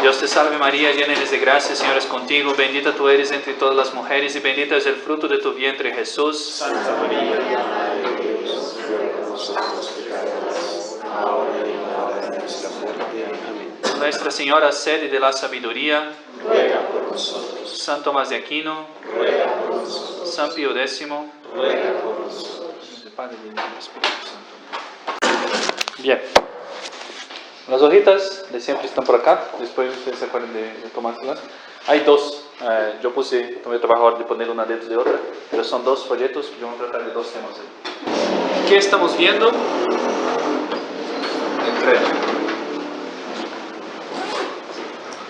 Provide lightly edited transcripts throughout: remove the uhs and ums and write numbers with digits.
Dios te salve María, llena eres de gracia, el Señor es contigo, bendita tú eres entre todas las mujeres y bendito es el fruto de tu vientre, Jesús. Santa María, Madre de Dios, ruega por nosotros pecadores, ahora y en la hora de nuestra muerte. Amén. Nuestra Señora, sede de la sabiduría, Ruega por nosotros. San Tomás de Aquino, Ruega por nosotros. San Pío X, Ruega por nosotros. del Padre y del Espíritu Santo. Bien. Las hojitas de siempre están por acá, después ustedes se acuerdan de tomárselas. Hay dos, yo tomé el trabajo ahora de poner una dentro de otra, pero son dos folletos, yo voy a tratar de dos temas. ¿Qué estamos viendo? El credo.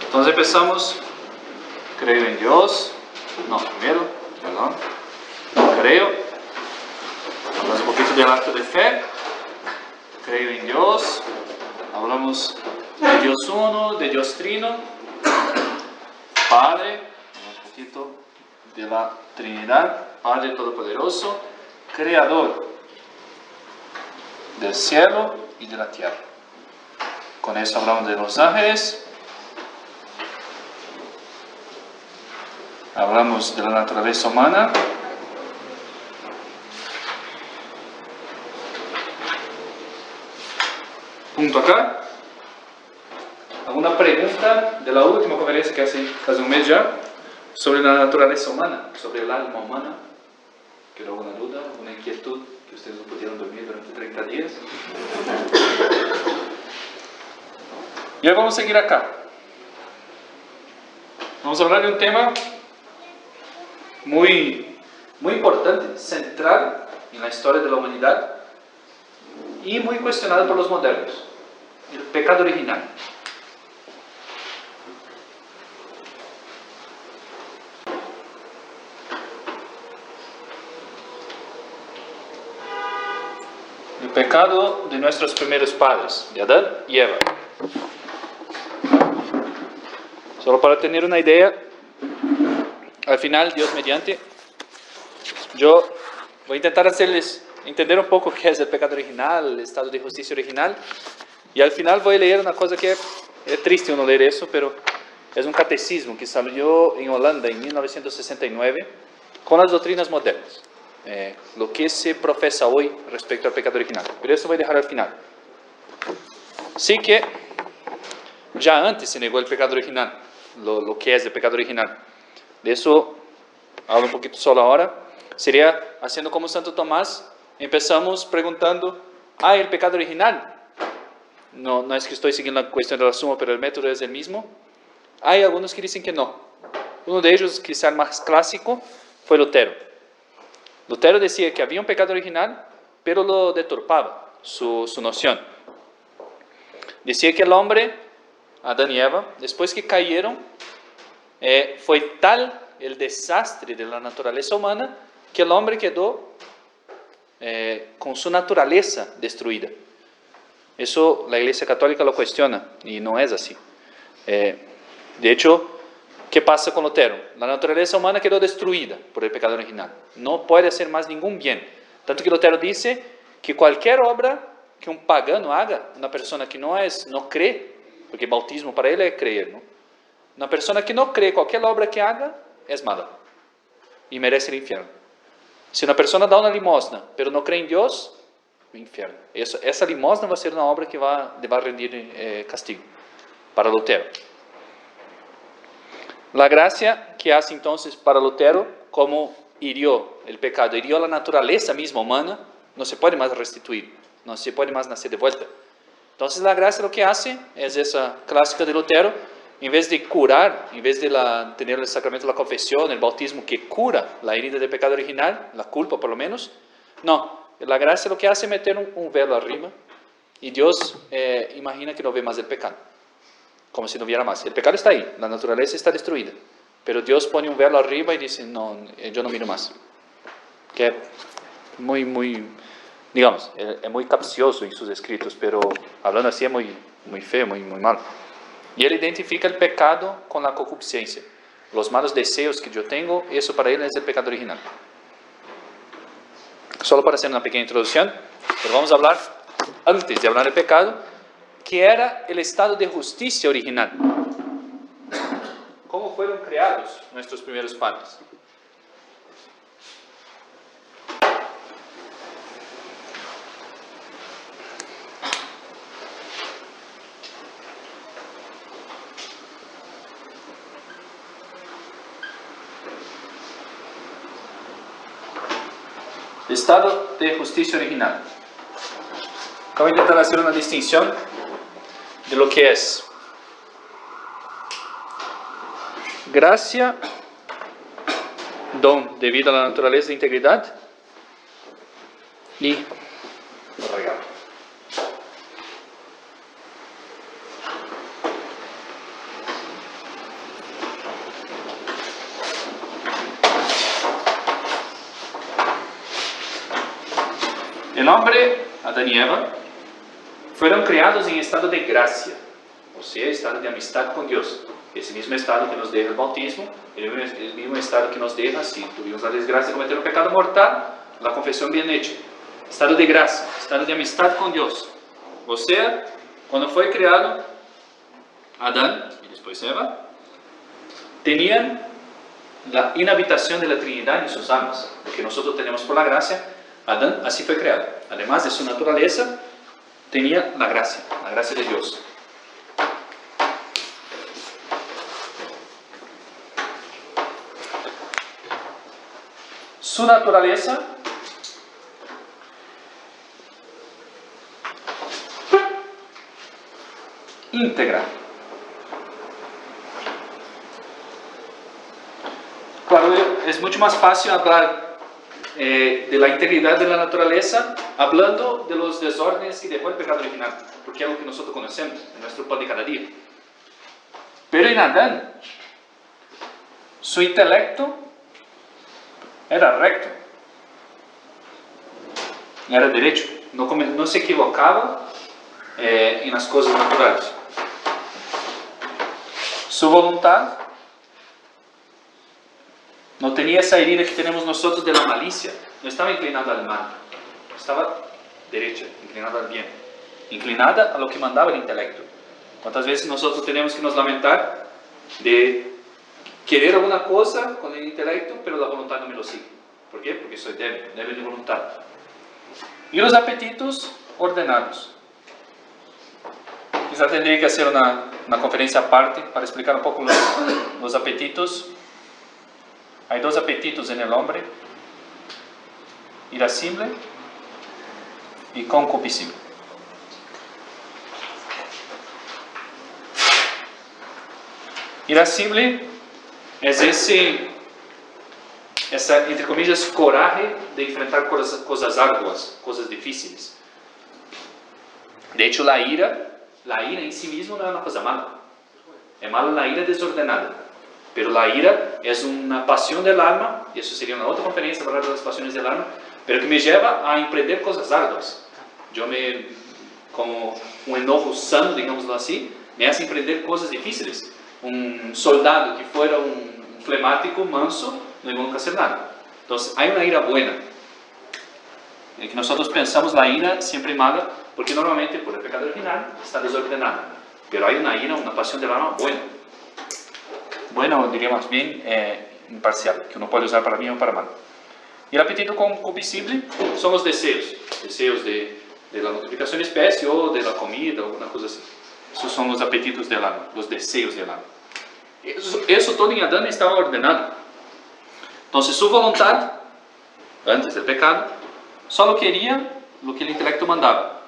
Entonces empezamos, creo en Dios, no, primero, perdón, creo, hablamos un poquito del acto de fe, creo en Dios. Hablamos de Dios uno, de Dios trino, Padre, un poquito de la Trinidad, Padre Todopoderoso, Creador del cielo y de la tierra. Con eso hablamos de los ángeles, hablamos de la naturaleza humana, punto acá. ¿Alguna pregunta de la última conferencia que hace casi un mes ya sobre la naturaleza humana, sobre el alma humana? ¿Quedó alguna duda, alguna inquietud que ustedes no pudieron dormir durante 30 días? Y hoy vamos a seguir acá. Vamos a hablar de un tema muy importante, central en la historia de la humanidad y muy cuestionado por los modernos, el pecado original. El pecado de nuestros primeros padres, de Adán y Eva. Solo para tener una idea, al final, Dios mediante, yo voy a intentar hacerles entender un poco qué es el pecado original, el estado de justicia original, y al final voy a leer una cosa que es triste uno leer eso, pero es un catecismo que salió en Holanda en 1969 con las doctrinas modernas, lo que se profesa hoy respecto al pecado original, pero eso voy a dejar al final. Sí que ya antes se negó el pecado original, lo que es el pecado original, de eso hablo un poquito solo ahora. Sería haciendo como Santo Tomás. Empezamos preguntando, ¿hay el pecado original? No es que estoy siguiendo la cuestión de la suma, pero el método es el mismo. Hay algunos que dicen que no. Uno de ellos, quizá el más clásico, fue Lutero. Lutero decía que había un pecado original, pero lo deturpaba, su noción. Decía que el hombre, Adán y Eva, después que cayeron, fue tal el desastre de la naturaleza humana que el hombre quedó con su naturaleza destruida. Eso la Iglesia Católica lo cuestiona y no es así. De hecho, ¿qué pasa con Lutero? La naturaleza humana quedó destruida por el pecado original. No puede hacer más ningún bien. Tanto que Lutero dice que cualquier obra que un pagano haga, una persona que no cree, porque bautismo para él es creer, ¿no? Una persona que no cree, cualquier obra que haga es mala y merece el infierno. Si una persona da una limosna, pero no cree en Dios, el infierno. Esa limosna va a ser una obra que va a rendir castigo para Lutero. La gracia que hace entonces para Lutero, como hirió el pecado, hirió la naturaleza misma humana, no se puede más restituir, no se puede más nacer de vuelta. Entonces la gracia lo que hace es esa clásica de Lutero, en vez de curar, en vez de tener el sacramento de la confesión, el bautismo que cura la herida del pecado original, la culpa por lo menos, no, la gracia lo que hace es meter un velo arriba y Dios imagina que no ve más el pecado, como si no viera más. El pecado está ahí, la naturaleza está destruida, pero Dios pone un velo arriba y dice, no, yo no miro más. Que es digamos, es muy capcioso en sus escritos, pero hablando así es muy feo, muy malo. Y él identifica el pecado con la concupiscencia. Los malos deseos que yo tengo, eso para él es el pecado original. Solo para hacer una pequeña introducción, pero vamos a hablar, antes de hablar del pecado, que era el estado de justicia original. cómo fueron creados nuestros primeros padres. Estado de justicia original. Acabo de intentar hacer una distinción de lo que es gracia, don debido a la naturaleza de integridad y regalo. El hombre, Adán y Eva, fueron creados en estado de gracia, o sea, estado de amistad con Dios. Ese mismo estado que nos deja el bautismo, el mismo estado que nos deja, si tuvimos la desgracia de cometer un pecado mortal, la confesión bien hecha. Estado de gracia, estado de amistad con Dios. O sea, cuando fue creado Adán y después Eva, tenían la inhabitación de la Trinidad en sus almas, lo que nosotros tenemos por la gracia. Adán así fue creado. Además de su naturaleza, tenía la gracia de Dios. Su naturaleza íntegra. Claro, es mucho más fácil hablar de la integridad de la naturaleza hablando de los desórdenes que dejó el pecado original, porque es lo que nosotros conocemos en nuestro pan de cada día. Pero en Adán, su intelecto era recto, era derecho, no se equivocaba en las cosas naturales. Su voluntad no tenía esa herida que tenemos nosotros de la malicia, no estaba inclinada al mal, estaba derecha, inclinada al bien, inclinada a lo que mandaba el intelecto. ¿Cuántas veces nosotros tenemos que nos lamentar de querer alguna cosa con el intelecto, pero la voluntad no me lo sigue? ¿Por qué? Porque soy débil de voluntad. Y los apetitos ordenados. Quizá tendría que hacer una conferencia aparte para explicar un poco los apetitos. Hay dos apetitos en el hombre: irascible y concupiscible. Irascible es esa, entre comillas, coraje de enfrentar cosas arduas, cosas difíciles. De hecho, la ira en sí misma no es una cosa mala. Es mala la ira desordenada. Pero la ira es una pasión del alma, y eso sería una otra conferencia para hablar de las pasiones del alma, pero que me lleva a emprender cosas arduas. Como un enojo sano, digámoslo así, me hace emprender cosas difíciles. Un soldado que fuera un flemático, manso, no iba nunca a hacer nada. Entonces, hay una ira buena. En que nosotros pensamos la ira siempre mala, porque normalmente por el pecado original está desordenada. Pero hay una ira, una pasión del alma buena. Bueno, diríamos bien imparcial, que uno puede usar para bien o para mal. Y el apetito concupiscible son los deseos de la multiplicación de especie o de la comida, alguna cosa así. Esos son los apetitos del alma, los deseos del alma. Eso todo en Adán estaba ordenado. Entonces su voluntad, antes del pecado, solo quería lo que el intelecto mandaba.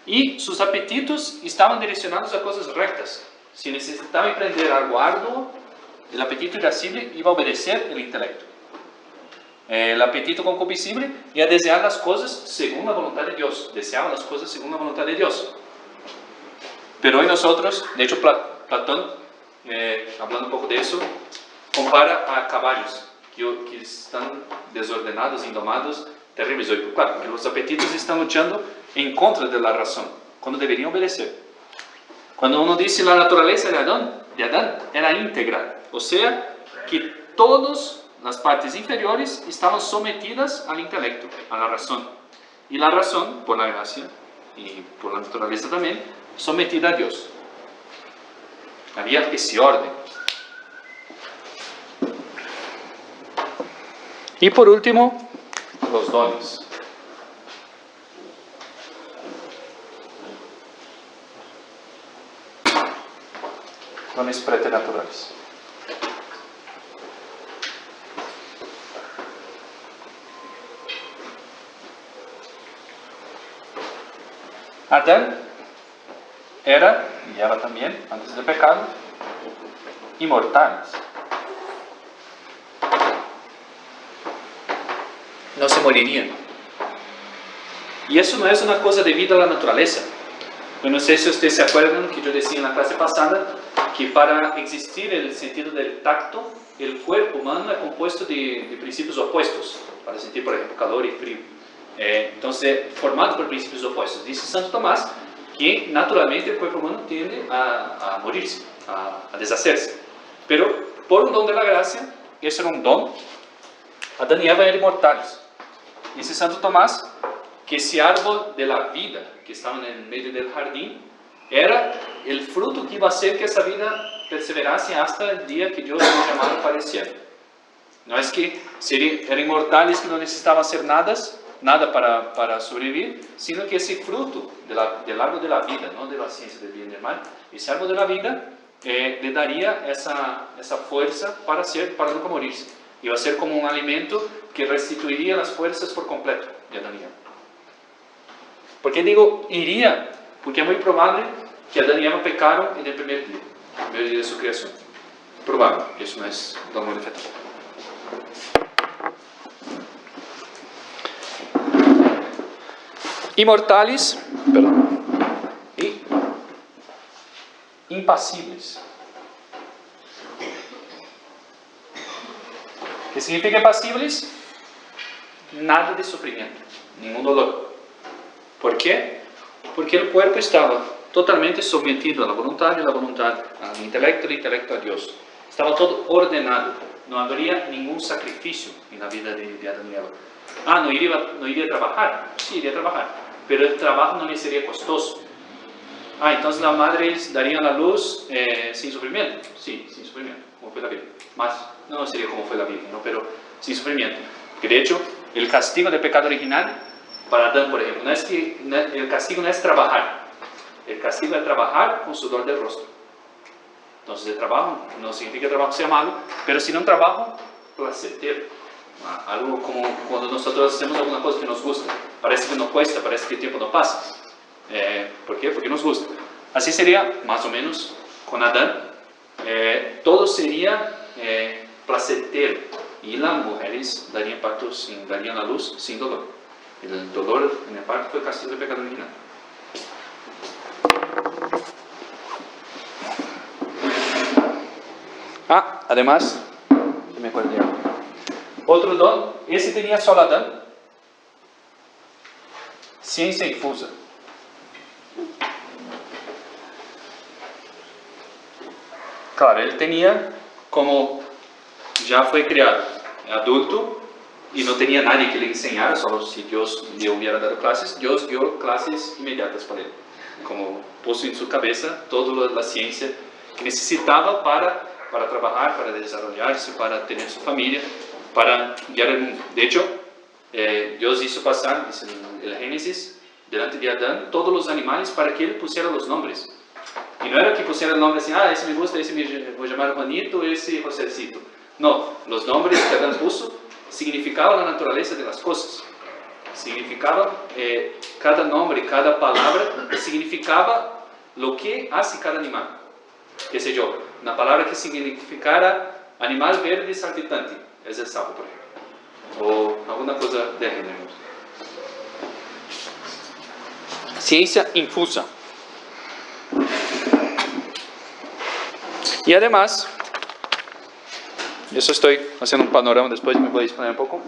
Y sus apetitos estaban direccionados a cosas rectas. Si necesitaba emprender algo arduo, el apetito irascible iba a obedecer el intelecto. El apetito concupiscible iba a desear las cosas según la voluntad de Dios. Deseaba las cosas según la voluntad de Dios. Pero hoy nosotros, de hecho Platón, hablando un poco de eso, compara a caballos que están desordenados, indomados, terribles hoy. Claro, porque los apetitos están luchando en contra de la razón, cuando deberían obedecer. Cuando uno dice la naturaleza de Adán era íntegra, o sea, que todas las partes inferiores estaban sometidas al intelecto, a la razón. Y la razón, por la gracia y por la naturaleza también, sometida a Dios. Había ese orden. Y por último, los dones. Dones preternaturales. Adán era, y Eva también, antes del pecado, inmortales. No se morirían. Y eso no es una cosa debido a la naturaleza. Yo no sé si ustedes se acuerdan que yo decía en la clase pasada que para existir el sentido del tacto, el cuerpo humano es compuesto de principios opuestos, para sentir, por ejemplo, calor y frío. Entonces, formado por principios opuestos. Dice Santo Tomás que naturalmente el cuerpo humano tiende a morirse, a deshacerse. Pero por un don de la gracia, ese era un don, Adán y Eva eran inmortales. Dice Santo Tomás que ese árbol de la vida que estaba en el medio del jardín era el fruto que iba a hacer que esa vida perseverase hasta el día que Dios lo llamara para el cielo. No es que eran inmortales, que no necesitaban hacer nada para sobrevivir, sino que ese fruto del árbol de la vida, no de la ciencia del bien y del mal, ese árbol de la vida le daría esa fuerza para nunca morirse. Iba a ser como un alimento que restituiría las fuerzas por completo de Adán y Eva. ¿Por qué digo iría? Porque es muy probable que Adán y Eva pecaron en el primer día de su creación. Probable, eso no es dogma de fe. Inmortales, y impasibles. ¿Qué significa impasibles? Nada de sufrimiento, ningún dolor. ¿Por qué? Porque el cuerpo estaba totalmente sometido a la voluntad y la voluntad al intelecto y el intelecto a Dios. Estaba todo ordenado, no habría ningún sacrificio en la vida de Adán y Eva. No iría a trabajar, sí iría a trabajar, pero el trabajo no le sería costoso. Entonces las madres darían la luz sin sufrimiento. Sí, sin sufrimiento, como fue la Biblia. No sería como fue la Biblia, ¿no? Pero sin sufrimiento. Porque de hecho, el castigo del pecado original, para Adán, por ejemplo, el castigo no es trabajar. El castigo es trabajar con sudor del rostro. Entonces el trabajo no significa que el trabajo sea malo, pero sino un trabajo placentero. Algo como cuando nosotros hacemos alguna cosa que nos gusta. Parece que nos cuesta, parece que el tiempo no pasa. ¿Por qué? Porque nos gusta. Así sería más o menos con Adán. Todo sería placentero y las mujeres darían la luz sin dolor. El dolor en el parto fue el castigo del pecado original. Además, me acuerdo de algo. Otro don, ese tenía solo Adán. Ciencia infusa. Claro, él tenía, como ya fue criado adulto y no tenía nadie que le enseñara, solo si Dios le hubiera dado clases, Dios dio clases inmediatas para él. Como puso en su cabeza toda la ciencia que necesitaba para trabajar, para desarrollarse, para tener su familia, para guiar el mundo. De hecho, Dios hizo pasar, dice en el Génesis, delante de Adán, todos los animales para que él pusiera los nombres. Y no era que pusiera el nombre así, ese me gusta, ese me voy a llamar Juanito, ese Josécito. No, los nombres que Adán puso significaban la naturaleza de las cosas. Significaba, cada nombre, cada palabra, significaba lo que hace cada animal. Qué sé yo, una palabra que significara animal verde saltitante, es el sapo, por ejemplo. O alguna cosa de género. Ciencia infusa. Y además, eso estoy haciendo un panorama, después me voy a exponer un poco.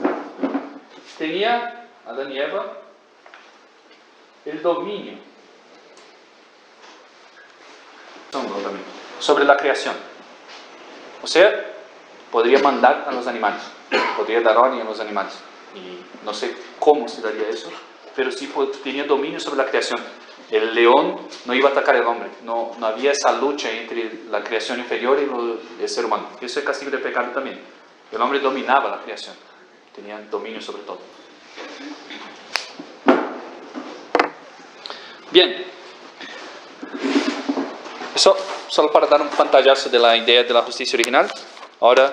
Tenía Adán y Eva el dominio sobre la creación. O sea, podría mandar a los animales, podría dar orden a los animales. Y no sé cómo se daría eso, pero sí tenía dominio sobre la creación. El león no iba a atacar al hombre, no había esa lucha entre la creación inferior y el ser humano. Eso es castigo del pecado también. El hombre dominaba la creación. tenían dominio sobre todo. Bien, eso solo para dar un pantallazo de la idea de la justicia original. Ahora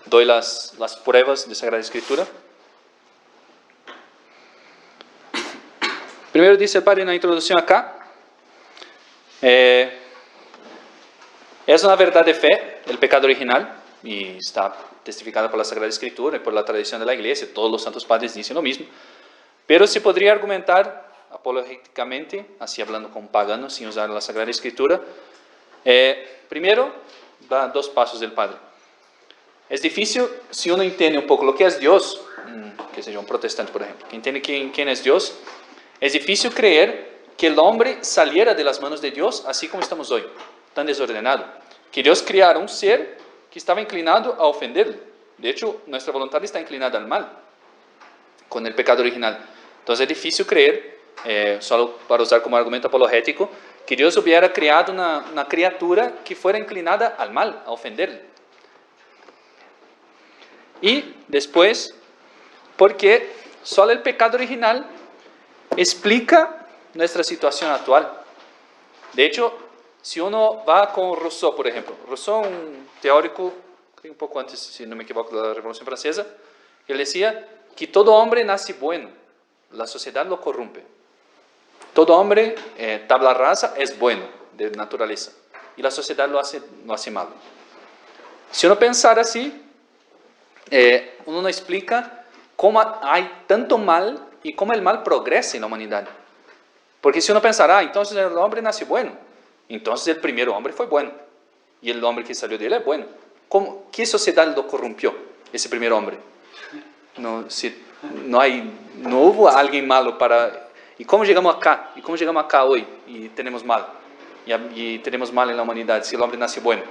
doy las pruebas de Sagrada Escritura. Primero dice el Padre en la introducción acá, es una verdad de fe el pecado original y está testificada por la Sagrada Escritura y por la tradición de la Iglesia. Todos los santos padres dicen lo mismo. Pero se podría argumentar apologéticamente, así hablando con paganos sin usar la Sagrada Escritura. Primero, da dos pasos del Padre. Es difícil, si uno entiende un poco lo que es Dios, que sea un protestante por ejemplo, que entiende quién es Dios, es difícil creer que el hombre saliera de las manos de Dios así como estamos hoy, tan desordenado. Que Dios creara un ser que estaba inclinado a ofenderle. De hecho, nuestra voluntad está inclinada al mal, con el pecado original. Entonces es difícil creer, solo para usar como argumento apologético, que Dios hubiera creado una criatura que fuera inclinada al mal, a ofenderle. Y después, porque solo el pecado original explica nuestra situación actual. De hecho, si uno va con Rousseau, por ejemplo, Rousseau, un teórico, creo un poco antes, si no me equivoco, de la Revolución Francesa, él decía que todo hombre nace bueno, la sociedad lo corrompe. Todo hombre, tabla rasa, es bueno de naturaleza, y la sociedad lo hace malo. Si uno pensara así, uno no explica cómo hay tanto mal y cómo el mal progresa en la humanidad. Porque si uno pensara, entonces el hombre nació bueno, entonces el primer hombre fue bueno, y el hombre que salió de él es bueno. ¿Qué sociedad lo corrompió, ese primer hombre? No hubo alguien malo para... ¿Y cómo llegamos acá? ¿Y cómo llegamos acá hoy? Y tenemos mal. Y tenemos mal en la humanidad, si el hombre nació bueno.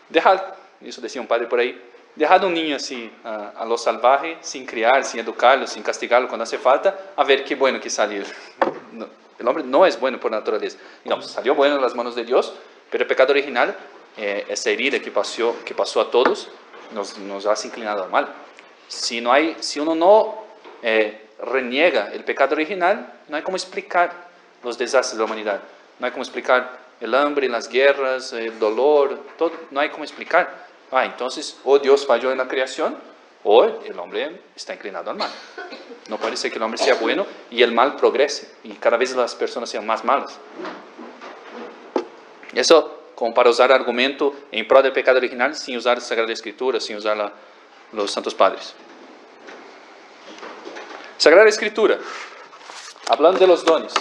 Dejad, eso decía un padre por ahí, dejad un niño así a lo salvaje, sin criar, sin educarlo, sin castigarlo cuando hace falta, a ver qué bueno que salió. No, el hombre no es bueno por naturaleza. Digamos, salió bueno en las manos de Dios, pero el pecado original, esa herida que pasó a todos, nos hace inclinado al mal. Si uno no reniega el pecado original, no hay cómo explicar los desastres de la humanidad. No hay cómo explicar el hambre, las guerras, el dolor, todo, no hay cómo explicar. Entonces, o Dios falló en la creación, o el hombre está inclinado al mal. No puede ser que el hombre sea bueno y el mal progrese, y cada vez las personas sean más malas. Eso, como para usar argumento en pro del pecado original, sin usar la Sagrada Escritura, sin usar los Santos Padres. Sagrada Escritura, hablando de los dones.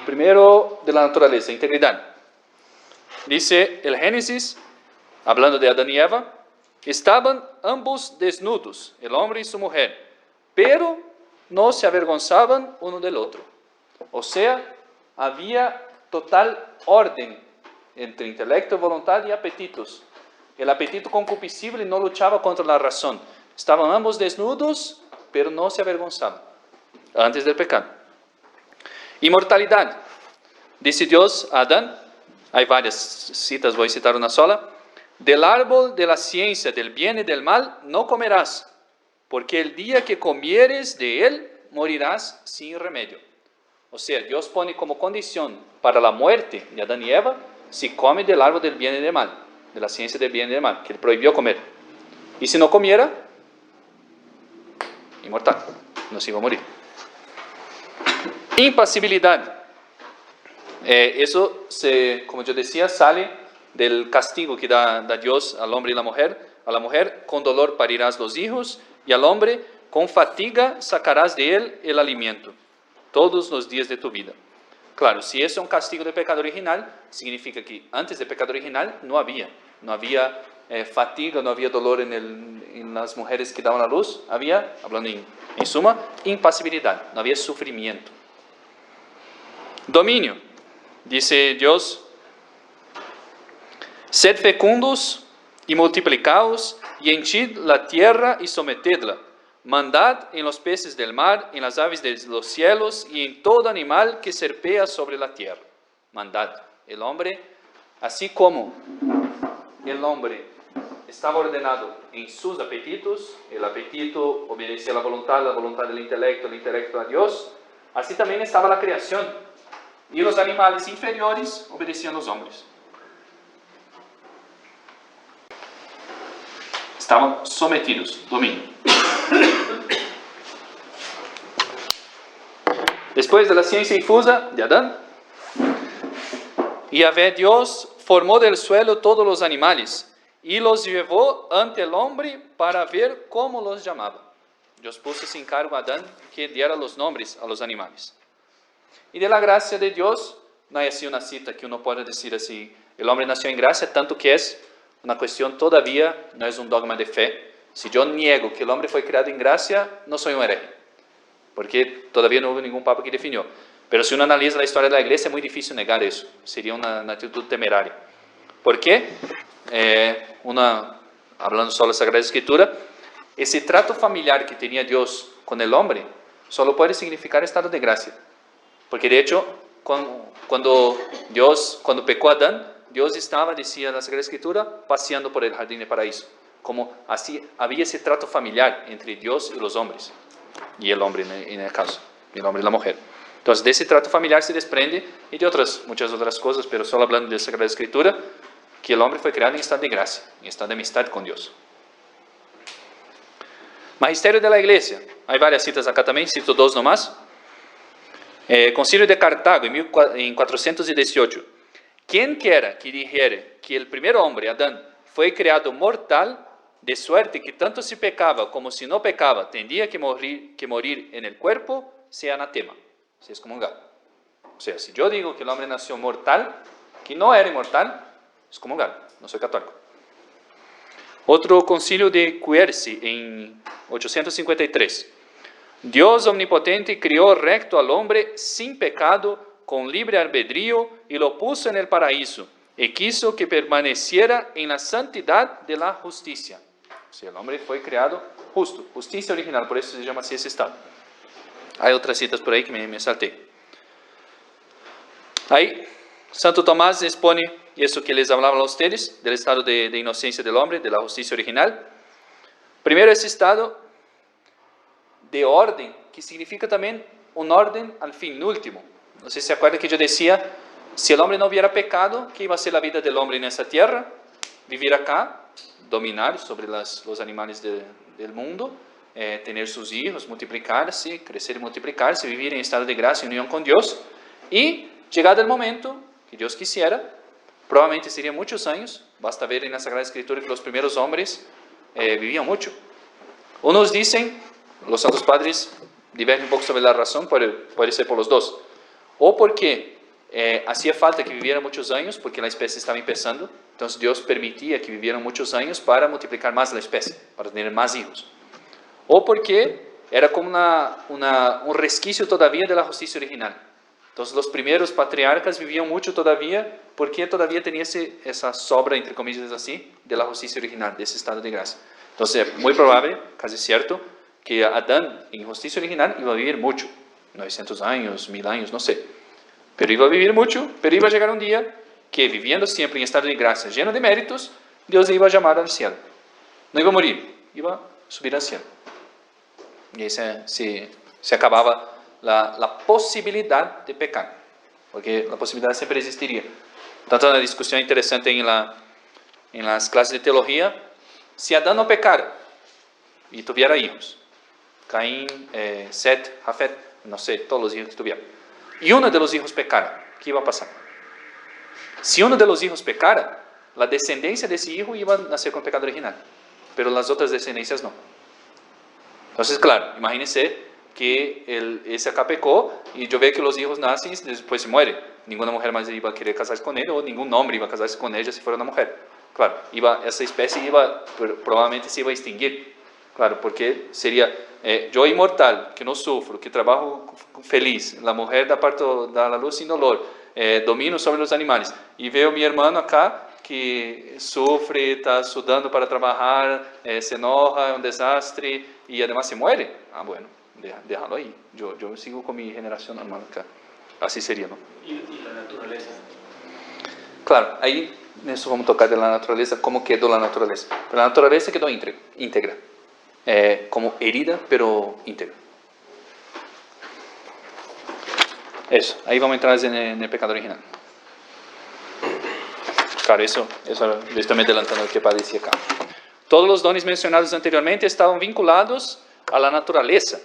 Primero, de la naturaleza, integridad. Dice el Génesis, hablando de Adán y Eva, estaban ambos desnudos, el hombre y su mujer, pero no se avergonzaban uno del otro. O sea, había total orden entre intelecto, voluntad y apetitos. El apetito concupiscible no luchaba contra la razón. Estaban ambos desnudos, pero no se avergonzaban antes del pecado. Inmortalidad. Dice Dios a Adán, hay varias citas, voy a citar una sola. Del árbol de la ciencia del bien y del mal no comerás, porque el día que comieres de él morirás sin remedio. O sea, Dios pone como condición para la muerte de Adán y Eva si come del árbol del bien y del mal, de la ciencia del bien y del mal, que él prohibió comer. Y si no comiera, inmortal, no se iba a morir. Impasibilidad. Eso, como yo decía, sale del castigo que da Dios al hombre y la mujer. A la mujer, con dolor parirás los hijos, y al hombre, con fatiga sacarás de él el alimento, todos los días de tu vida. Claro, si eso es un castigo del pecado original, significa que antes del pecado original no había fatiga, no había dolor en las mujeres que daban a luz, había, hablando en suma, impasibilidad, no había sufrimiento. Dominio, dice Dios, sed fecundos y multiplicaos, y henchid la tierra y sometedla. Mandad en los peces del mar, en las aves de los cielos, y en todo animal que serpea sobre la tierra. Mandad. El hombre, así como el hombre estaba ordenado en sus apetitos, el apetito obedecía a la voluntad del intelecto, el intelecto a Dios. Así también estaba la creación. Y los animales inferiores obedecían a los hombres. Estaban sometidos, dominio. Después de la ciencia infusa de Adán, Yahvé Dios formó del suelo todos los animales y los llevó ante el hombre para ver cómo los llamaba. Dios puso sin cargo a Adán que diera los nombres a los animales. Y de la gracia de Dios, no hay así una cita que uno pueda decir así, el hombre nació en gracia, tanto que es una cuestión todavía, no es un dogma de fe. Si yo niego que el hombre fue creado en gracia, no soy un hereje, porque todavía no hubo ningún papa que definió. Pero si uno analiza la historia de la iglesia, es muy difícil negar eso, sería una actitud temeraria. ¿Por qué? Hablando solo de la Sagrada Escritura, ese trato familiar que tenía Dios con el hombre, solo puede significar estado de gracia. Porque de hecho, cuando pecó Adán, Dios estaba, decía la Sagrada Escritura, paseando por el jardín del paraíso. Como así había ese trato familiar entre Dios y los hombres. Y el hombre en el caso, el hombre y la mujer. Entonces de ese trato familiar se desprende, y de muchas otras cosas, pero solo hablando de la Sagrada Escritura, que el hombre fue creado en estado de gracia, en estado de amistad con Dios. Magisterio de la Iglesia. Hay varias citas acá también, cito dos nomás. Concilio de Cartago, en 418. Quien quiera que dijere que el primer hombre, Adán, fue creado mortal, de suerte que tanto si pecaba como si no pecaba, tendría que morir en el cuerpo, sea anatema, se excomungado. O sea, si yo digo que el hombre nació mortal, que no era inmortal, excomungado, no soy católico. Otro concilio de Quercy, en 853. Dios omnipotente crió recto al hombre sin pecado, con libre albedrío, y lo puso en el paraíso, y quiso que permaneciera en la santidad de la justicia. O sea, el hombre fue creado justo, justicia original, por eso se llama así ese estado. Hay otras citas por ahí que me salté. Ahí, Santo Tomás expone eso que les hablaba a ustedes, del estado de inocencia del hombre, de la justicia original. Primero, ese estado de orden, que significa también un orden al fin último. No sé si se acuerdan que yo decía, si el hombre no hubiera pecado, ¿qué iba a ser la vida del hombre en esa tierra? Vivir acá, dominar sobre los animales del mundo, tener sus hijos, multiplicarse, crecer y multiplicarse, vivir en estado de gracia y unión con Dios. Y llegado el momento que Dios quisiera, probablemente serían muchos años, basta ver en la Sagrada Escritura que los primeros hombres vivían mucho. Unos dicen, los santos padres divergen un poco sobre la razón, puede ser por los dos. O porque hacía falta que vivieran muchos años, porque la especie estaba empezando, entonces Dios permitía que vivieran muchos años para multiplicar más la especie, para tener más hijos. O porque era como un resquicio todavía de la justicia original. Entonces los primeros patriarcas vivían mucho todavía, porque todavía tenía esa sobra, entre comillas así, de la justicia original, de ese estado de gracia. Entonces, muy probable, casi cierto, que Adán, en justicia original, iba a vivir mucho, 900 años, 1000 años, no sé. Pero iba a vivir mucho, pero iba a llegar un día que, viviendo siempre en estado de gracia, lleno de méritos, Dios le iba a llamar al cielo. No iba a morir, iba a subir al cielo. Y ahí se acababa la posibilidad de pecar, porque la posibilidad siempre existiría. Tanto una discusión interesante en las clases de teología, si Adán no pecara y tuviera hijos, Caín, Set, Jafet, no sé, todos los hijos que tuvieron, y uno de los hijos pecara, ¿qué iba a pasar? Si uno de los hijos pecara, la descendencia de ese hijo iba a nacer con pecado original, pero las otras descendencias no. Entonces, claro, imagínense que ese acá pecó y yo veo que los hijos nacen y después se mueren. Ninguna mujer más iba a querer casarse con él, o ningún hombre iba a casarse con ella si fuera una mujer. Claro, esa especie probablemente se iba a extinguir. Claro, porque sería yo inmortal, que no sufro, que trabajo feliz, la mujer da la luz sin dolor, domino sobre los animales, y veo a mi hermano acá que sufre, está sudando para trabajar, se enoja, es un desastre, y además se muere. Ah, bueno, déjalo ahí, yo sigo con mi generación normal acá. Así sería, ¿no? ¿Y la naturaleza? Claro, ahí Eso vamos a tocar de la naturaleza, cómo quedó la naturaleza. Pero la naturaleza quedó íntegra, como herida, pero íntegra. Eso, ahí vamos a entrar en el pecado original. Claro, eso yo estoy adelantando lo que padecía acá. Todos los dones mencionados anteriormente estaban vinculados a la naturaleza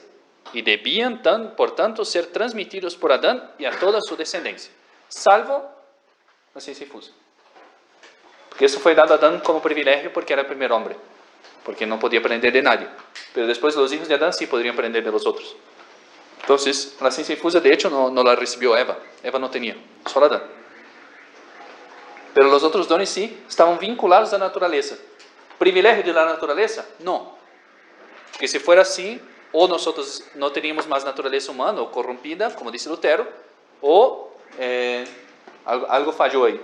y debían, por tanto, ser transmitidos por Adán y a toda su descendencia, salvo la ciencia difusa. Porque eso fue dado a Adán como privilegio porque era el primer hombre, porque no podía aprender de nadie. Pero después los hijos de Adán sí podrían aprender de los otros. Entonces, la ciencia difusa, de hecho, no la recibió Eva. Eva no tenía, solo Adán. Pero los otros dones sí estaban vinculados a la naturaleza. ¿Privilegio de la naturaleza? No. Porque si fuera así, o nosotros no teníamos más naturaleza humana o corrompida, como dice Lutero, o algo falló ahí.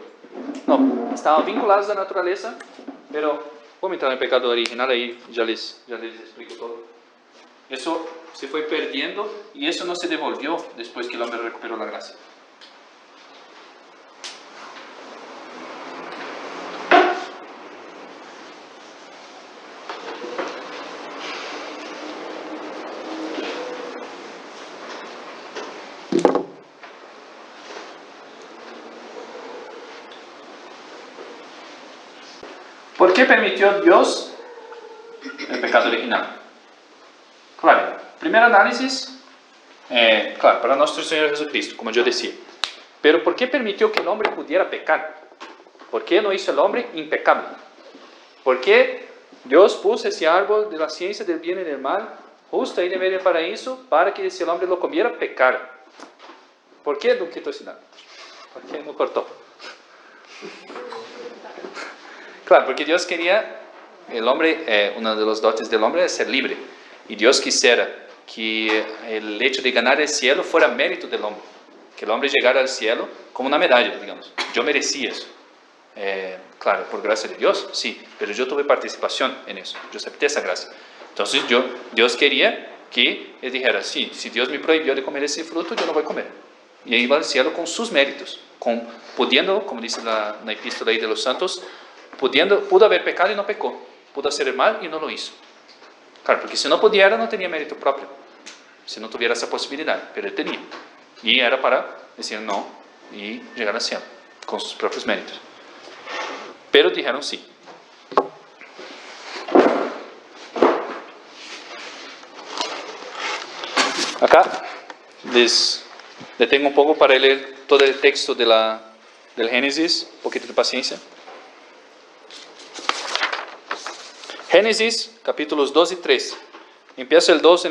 No, estaban vinculados a la naturaleza, pero vamos entrar en el pecado original, ahí ya les explico todo. Eso se fue perdiendo y eso no se devolvió después que el hombre recuperó la gracia. ¿Por qué permitió Dios el pecado original? Claro, primer análisis, claro, para nuestro Señor Jesucristo, como yo decía. Pero ¿por qué permitió que el hombre pudiera pecar? ¿Por qué no hizo el hombre impecable? ¿Por qué Dios puso ese árbol de la ciencia del bien y del mal justo ahí en medio del paraíso para que si el hombre lo comiera, pecara? ¿Por qué no quitó ese árbol? ¿Por qué no cortó? Claro, porque Dios quería, el hombre, uno de los dotes del hombre es ser libre. Y Dios quisiera que el hecho de ganar el cielo fuera mérito del hombre. Que el hombre llegara al cielo como una medalla, digamos. Yo merecí eso. Claro, por gracia de Dios, sí. Pero yo tuve participación en eso. Yo acepté esa gracia. Entonces Dios quería que él dijera, sí, si Dios me prohibió de comer ese fruto, yo no voy a comer. Y ahí va al cielo con sus méritos. Pudiendo, como dice la epístola ahí de los santos, pudo haber pecado y no pecó. Pudo hacer el mal y no lo hizo. Claro, porque si no pudiera, no tenía mérito propio. Si no tuviera esa posibilidad, pero él tenía. Y era para decir no y llegar al cielo con sus propios méritos. Pero dijeron sí. Acá les detengo un poco para leer todo el texto del Génesis, un poquito de paciencia. Génesis, capítulos 2 y 3. Empieza el 2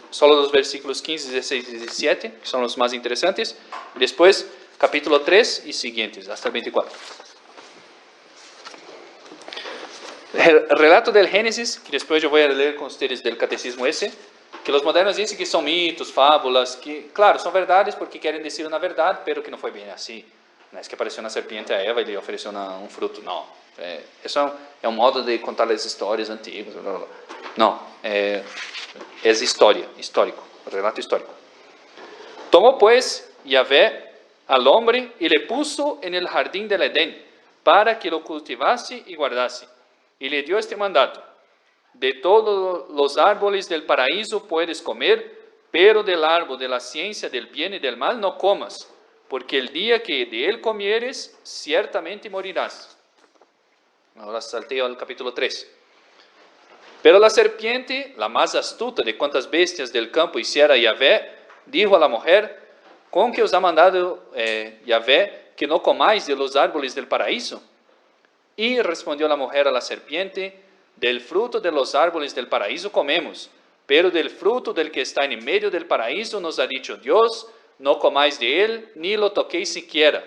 solo los versículos 15, 16 y 17, que son los más interesantes. Y después, capítulo 3 y siguientes, hasta el 24. El relato del Génesis, que después yo voy a leer con ustedes del catecismo ese, que los modernos dicen que son mitos, fábulas, que, claro, son verdades porque quieren decir una verdad, pero que no fue bien así. No es que apareció una serpiente a Eva y le ofreció un fruto, no. Eso é um modo de contar as histórias antigas. Não, é histórico, relato histórico. Tomó pues Yahvé al hombre y le puso en el jardín del Edén para que lo cultivase y guardase. Y le dio este mandato: de todos los árboles del paraíso puedes comer, pero del árbol de la ciencia del bien y del mal no comas, porque el día que de él comieres, ciertamente morirás. Ahora salteo al capítulo 3. Pero la serpiente, la más astuta de cuantas bestias del campo hiciera Yahvé, dijo a la mujer: ¿con qué os ha mandado Yahvé que no comáis de los árboles del paraíso? Y respondió la mujer a la serpiente: del fruto de los árboles del paraíso comemos, pero del fruto del que está en medio del paraíso nos ha dicho Dios: no comáis de él, ni lo toquéis siquiera.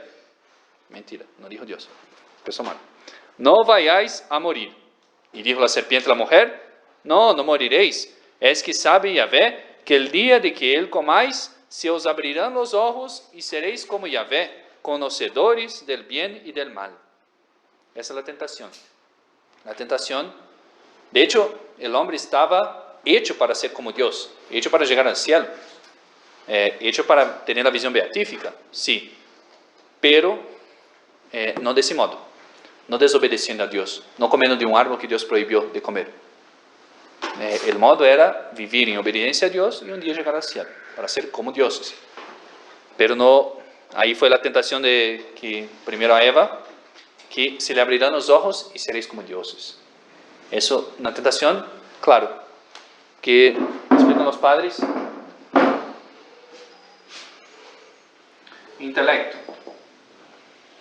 Mentira, no dijo Dios. Pensó mal. No vayáis a morir. Y dijo la serpiente a la mujer: no moriréis. Es que sabe Yahvé que el día de que él comáis, se os abrirán los ojos y seréis como Yahvé, conocedores del bien y del mal. Esa es la tentación. La tentación, de hecho, el hombre estaba hecho para ser como Dios, hecho para llegar al cielo, hecho para tener la visión beatífica, sí, pero no de ese modo. no desobedeciendo a Dios, no comiendo de un árbol que Dios prohibió de comer. El modo era vivir en obediencia a Dios y un día llegar al cielo, para ser como dioses. Pero no, ahí fue la tentación de que primero a Eva, que se le abrirán los ojos y seréis como dioses. Eso, una tentación, claro, que explican los padres. Intelecto,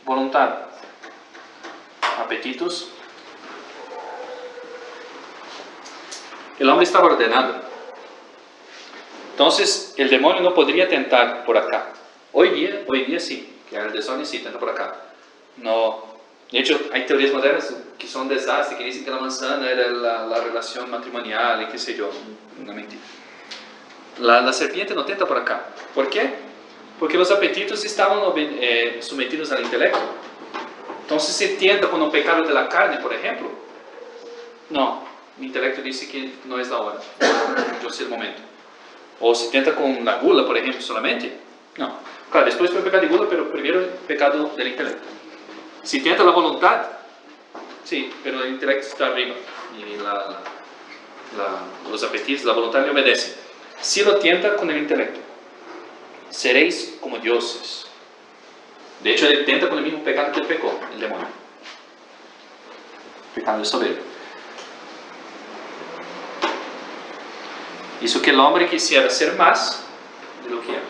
voluntad, apetitos. El hombre estaba ordenado. Entonces, el demonio no podría tentar por acá. Hoy día sí, que el desorden sí tenta por acá. No, de hecho, hay teorías modernas que son un desastre, que dicen que la manzana era la relación matrimonial y qué sé yo, una mentira. La serpiente no tenta por acá. ¿Por qué? Porque los apetitos estaban sometidos al intelecto. Entonces, se tienta con un pecado de la carne, por ejemplo. No, mi intelecto dice que no es la hora, yo sé el momento. O se tenta con la gula, por ejemplo, solamente. No, claro, después fue el pecado de gula, pero primero el pecado del intelecto. Si tenta la voluntad, sí, pero el intelecto está arriba y los apetitos, la voluntad le obedecen. Si lo tienta con el intelecto, seréis como dioses. De hecho, él tenta con el mismo pecado que él pecó, el demonio. Pecado de soberbia. Hizo que el hombre quisiera ser más de lo que era.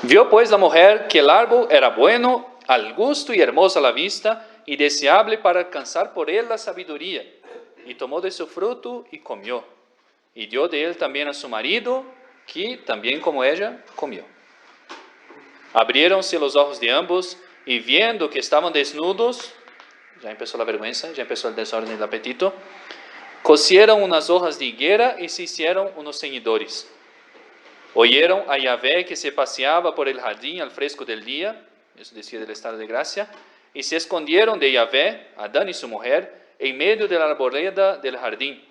Vio pues la mujer que el árbol era bueno al gusto y hermoso a la vista y deseable para alcanzar por él la sabiduría, y tomó de su fruto y comió, y dio de él también a su marido, que también como ella comió. Abriéronse los ojos de ambos, y viendo que estaban desnudos, ya empezó la vergüenza, ya empezó el desorden del apetito, cosieron unas hojas de higuera y se hicieron unos ceñidores. Oyeron a Yahvé que se paseaba por el jardín al fresco del día, eso decía del estado de gracia, y se escondieron de Yahvé, Adán y su mujer, en medio de la arboleda del jardín.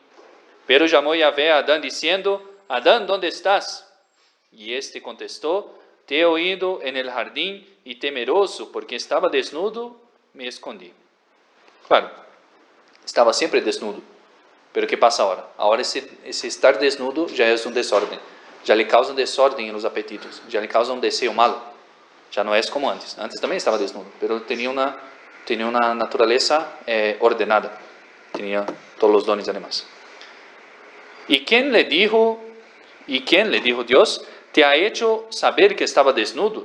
Pero llamó Yahvé a Adán diciendo: Adán, ¿dónde estás? Y éste contestó: te he oído en el jardín y temeroso, porque estaba desnudo, me escondí. Claro, estaba siempre desnudo. Pero ¿qué pasa ahora? Ahora ese estar desnudo ya es un desorden. Ya le causa un desorden en los apetitos. Ya le causa un deseo malo. Ya no es como antes. Antes también estaba desnudo, pero tenía una naturaleza ordenada. Tenía todos los dones además. ¿Y quién le dijo Dios? ¿Te ha hecho saber que estaba desnudo?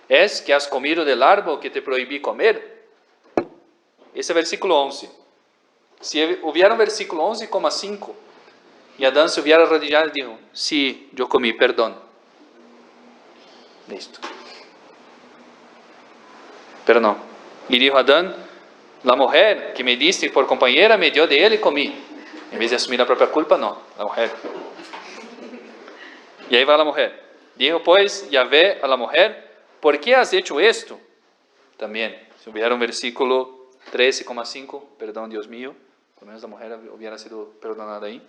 ¿Es que has comido del árbol que te prohibí comer? Ese versículo 11. Si hubiera un versículo 11,5 y Adán se hubiera arrodillado y dijo: sí, yo comí, perdón. Listo. Pero no. Y dijo Adán: la mujer que me diste por compañera me dio de él y comí. En vez de asumir la propia culpa, no, la mujer. Y ahí va la mujer. Dijo pues Yahvé a la mujer: ¿por qué has hecho esto? También, si hubiera un versículo 13,5, perdón Dios mío, por lo menos la mujer hubiera sido perdonada ahí.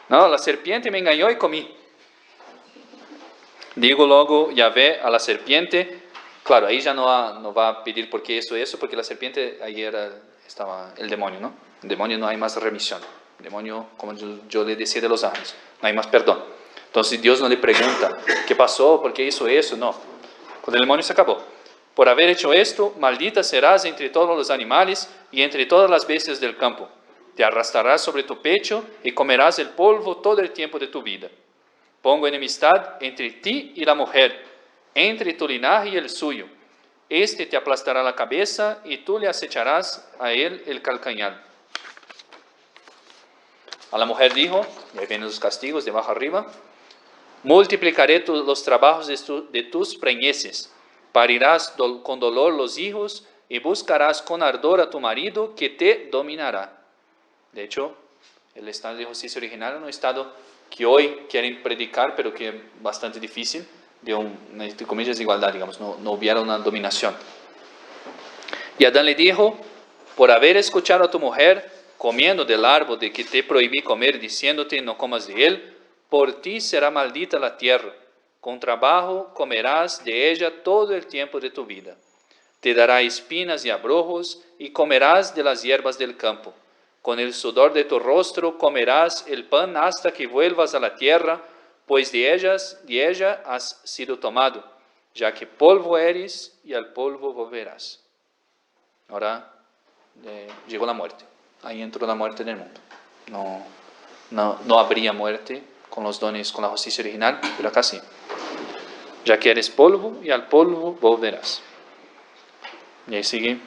No, la serpiente me engañó y comí. Digo luego Yahvé a la serpiente. Claro, ahí ya no va a pedir por qué eso, porque la serpiente ahí estaba el demonio, ¿no? El demonio no hay más remisión. El demonio, como yo le decía de los ángeles, no hay más perdón. Entonces Dios no le pregunta, ¿qué pasó? ¿Por qué hizo eso? No. Con el demonio se acabó. Por haber hecho esto, maldita serás entre todos los animales y entre todas las bestias del campo. Te arrastrarás sobre tu pecho y comerás el polvo todo el tiempo de tu vida. Pongo enemistad entre ti y la mujer, entre tu linaje y el suyo. Este te aplastará la cabeza y tú le acecharás a él el calcañar. A la mujer dijo, y ahí vienen los castigos de abajo arriba: multiplicaré los trabajos de tus preñeces, parirás con dolor los hijos y buscarás con ardor a tu marido que te dominará. De hecho, el estado de justicia original es un estado que hoy quieren predicar, pero que es bastante difícil, de entre comillas, de igualdad, digamos, no hubiera una dominación. Y Adán le dijo: por haber escuchado a tu mujer, comiendo del árbol de que te prohibí comer, diciéndote, no comas de él, por ti será maldita la tierra. Con trabajo comerás de ella todo el tiempo de tu vida. Te dará espinas y abrojos, y comerás de las hierbas del campo. Con el sudor de tu rostro comerás el pan hasta que vuelvas a la tierra, pues de ella has sido tomado, ya que polvo eres y al polvo volverás. Ahora llegó la muerte. Ahí entró la muerte en el mundo. No habría muerte con los dones, con la justicia original, pero acá sí. Ya que eres polvo y al polvo volverás. Y ahí sigue.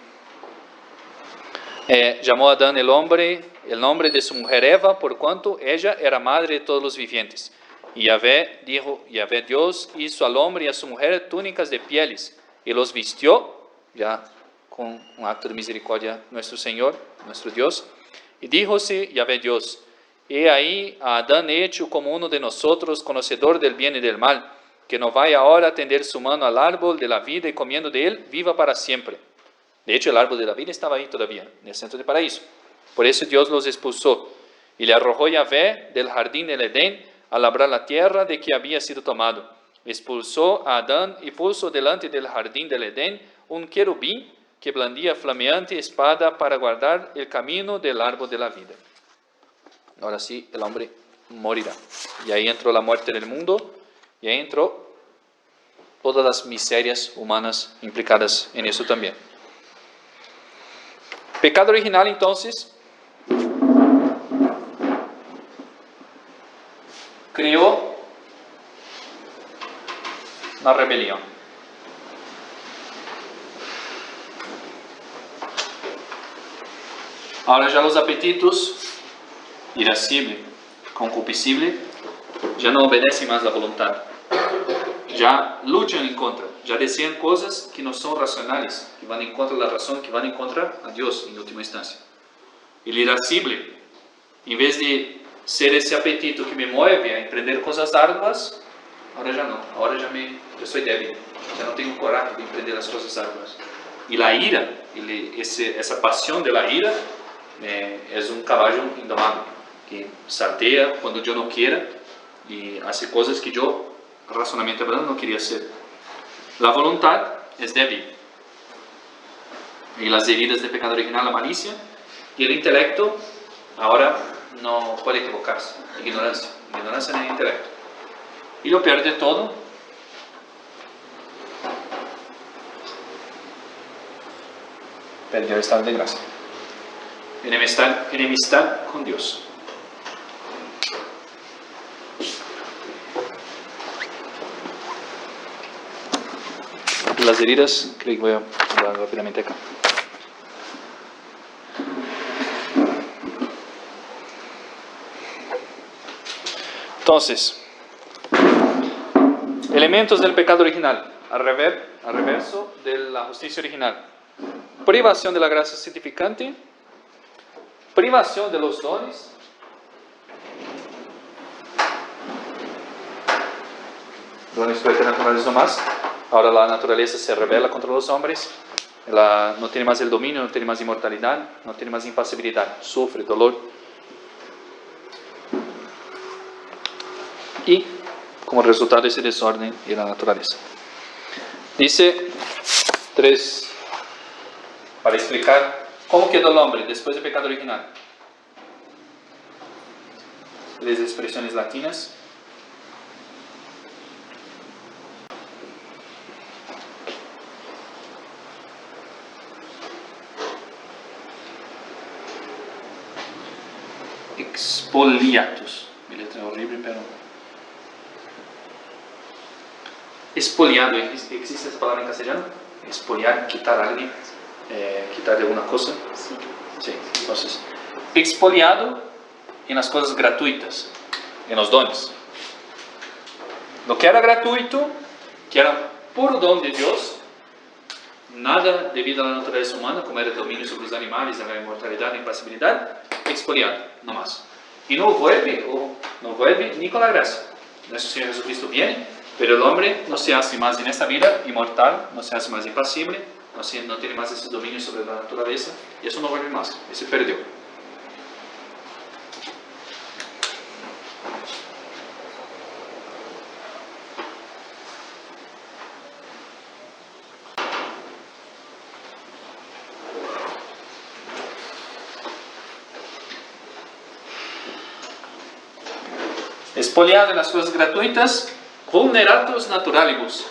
Llamó a Adán el nombre de su mujer Eva, por cuanto ella era madre de todos los vivientes. Y Yahvé Dios hizo al hombre y a su mujer túnicas de pieles, y los vistió, ya con un acto de misericordia nuestro Señor, nuestro Dios. Y díjose Yahvé Dios: he ahí a Adán hecho como uno de nosotros, conocedor del bien y del mal, que no vaya ahora a tender su mano al árbol de la vida y comiendo de él, viva para siempre. De hecho, el árbol de la vida estaba ahí todavía, en el centro del paraíso. Por eso Dios los expulsó. Y le arrojó Yahvé del jardín del Edén a labrar la tierra de que había sido tomado. Expulsó a Adán y puso delante del jardín del Edén un querubín que blandía flameante espada para guardar el camino del árbol de la vida. Ahora sí, el hombre morirá. Y ahí entró la muerte en el mundo, y ahí entró todas las miserias humanas implicadas en eso también. Pecado original, entonces, creó una rebelión. Ahora ya los apetitos, irascible, concupiscible, ya no obedecen más la voluntad. Ya luchan en contra, ya desean cosas que no son racionales, que van en contra de la razón, que van en contra a Dios en última instancia. El irascible, en vez de ser ese apetito que me mueve a emprender cosas arduas, ahora ya no, ahora yo soy débil, ya no tengo coraje de emprender las cosas arduas. Y la ira, esa pasión de la ira, es un caballo indomable, que saltea cuando yo no quiera y hace cosas que yo, razonamiento hablando, no quería hacer. La voluntad es débil. Y las heridas de pecado original, la malicia, y el intelecto, ahora no puede equivocarse. Ignorancia en el intelecto. Y lo peor de todo, perdió el estado de gracia. Enemistad con Dios. Las heridas, creo que voy a hablar rápidamente acá. Entonces, elementos del pecado original, al reverso de la justicia original. Privación de la gracia santificante, privación de los dones, dones preternaturais no más. Ahora la naturaleza se rebela contra los hombres, no tiene más el dominio, no tiene más inmortalidad, no tiene más impasibilidad, sufre dolor. Y como resultado de ese desorden y la naturaleza. Dice 3, para explicar cómo quedó el hombre después del pecado original. Las expresiones latinas. Expoliatus. Mi letra es horrible, pero... Expoliado, ¿existe esa palabra en castellano? Expoliar, quitar a alguien, quitar de alguna cosa. Sí, entonces, expoliado en las cosas gratuitas, en los dones. Lo que era gratuito, que era puro don de Dios, nada debido a la naturaleza humana, como era el dominio sobre los animales, la inmortalidad, la impasibilidad, expoliado, no más. Y no vuelve ni con la gracia. Nuestro Señor Jesucristo viene, pero el hombre no se hace más en esta vida inmortal, no se hace más impasible, no tiene más ese dominio sobre la naturaleza, y eso no vuelve más, eso se perdió. Expoliado en las cosas gratuitas, vulneratus naturalibus,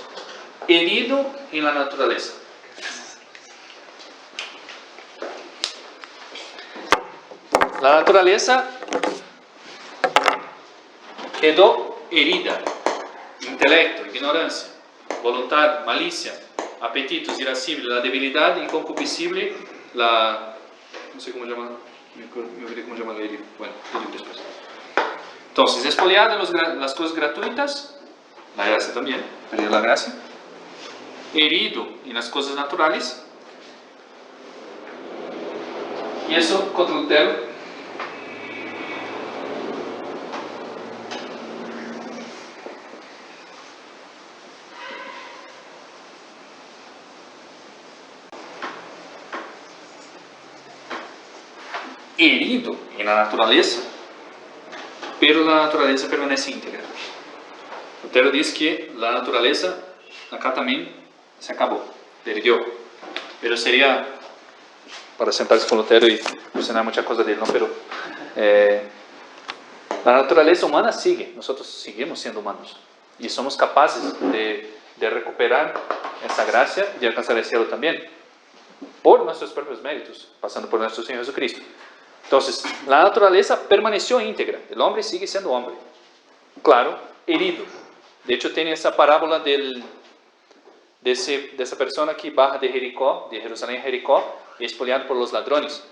herido en la naturaleza. La naturaleza quedó herida. Intelecto, ignorancia, voluntad, malicia, apetitos irascibles, la debilidad inconcupiscible, la... no sé cómo llamarlo, me olvidé cómo llamarlo, bueno, lo digo después. Entonces, expoliado las cosas gratuitas, la gracia también, perdió la gracia, herido en las cosas naturales, y eso contra Lutero herido en la naturaleza, pero la naturaleza permanece íntegra. Lutero dice que la naturaleza acá también se acabó, perdió. Pero sería, para sentarse con Lutero y mencionar muchas cosas de él, ¿no? Pero la naturaleza humana sigue, nosotros seguimos siendo humanos y somos capaces de recuperar esa gracia y alcanzar el cielo también, por nuestros propios méritos, pasando por nuestro Señor Jesucristo. Entonces, la naturaleza permaneció íntegra, el hombre sigue siendo hombre, claro, herido. De hecho, tiene esa parábola de esa persona que baja de Jericó, de Jerusalén a Jericó, y es expoliado por los ladrones.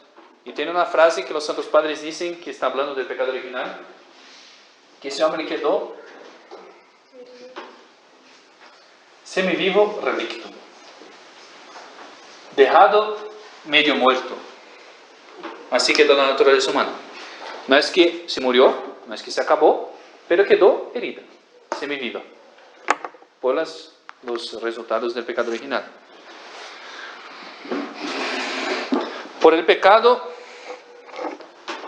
Y tiene una frase que los santos padres dicen, que está hablando del pecado original, que ese hombre quedó semivivo relicto, dejado medio muerto. Así quedó la naturaleza humana. No es que se murió, no es que se acabó, pero quedó herida, semiviva, por los resultados del pecado original. Por el pecado,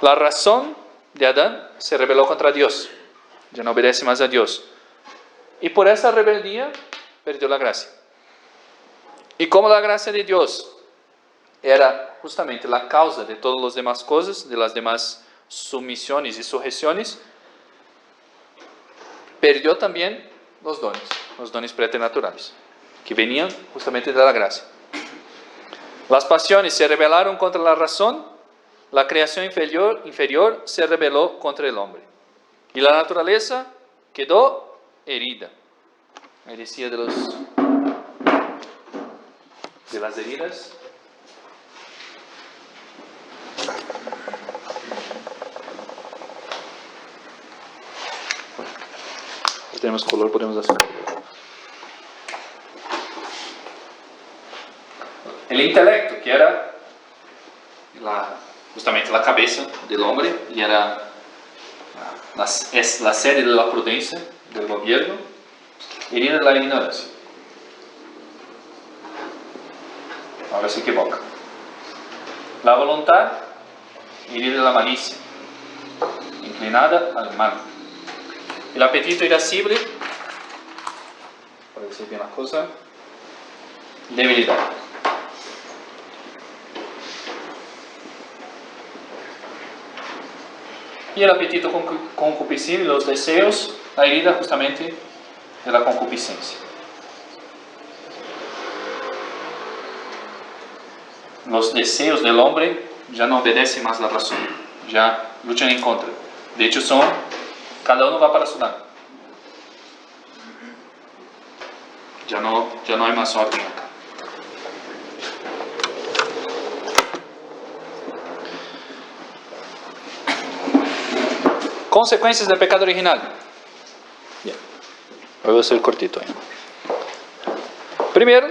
la razón de Adán se rebeló contra Dios, ya no obedece más a Dios. Y por esa rebeldía perdió la gracia. Y como la gracia de Dios era justamente la causa de todas las demás cosas, de las demás sumisiones y sujeciones, perdió también los dones preternaturales, que venían justamente de la gracia. Las pasiones se rebelaron contra la razón, la creación inferior se rebeló contra el hombre. Y la naturaleza quedó herida. Me decía de las heridas. Si tenemos color, podemos hacer. El intelecto, que era justamente la cabeza del hombre, y era es la sede de la prudencia del gobierno, herida de la ignorancia. Ahora se equivoca. La voluntad, herida de la malicia, inclinada al mal. El apetito irascible, para decir bien la cosa, debilidad. Y el apetito concupiscible, los deseos, la herida justamente de la concupiscencia. Los deseos del hombre ya no obedecen más la razón, ya luchan en contra. De hecho, cada uno va para su lado. Ya no hay más orden acá. Consecuencias del pecado original. Bien. Voy a hacer cortito ahí. Primero,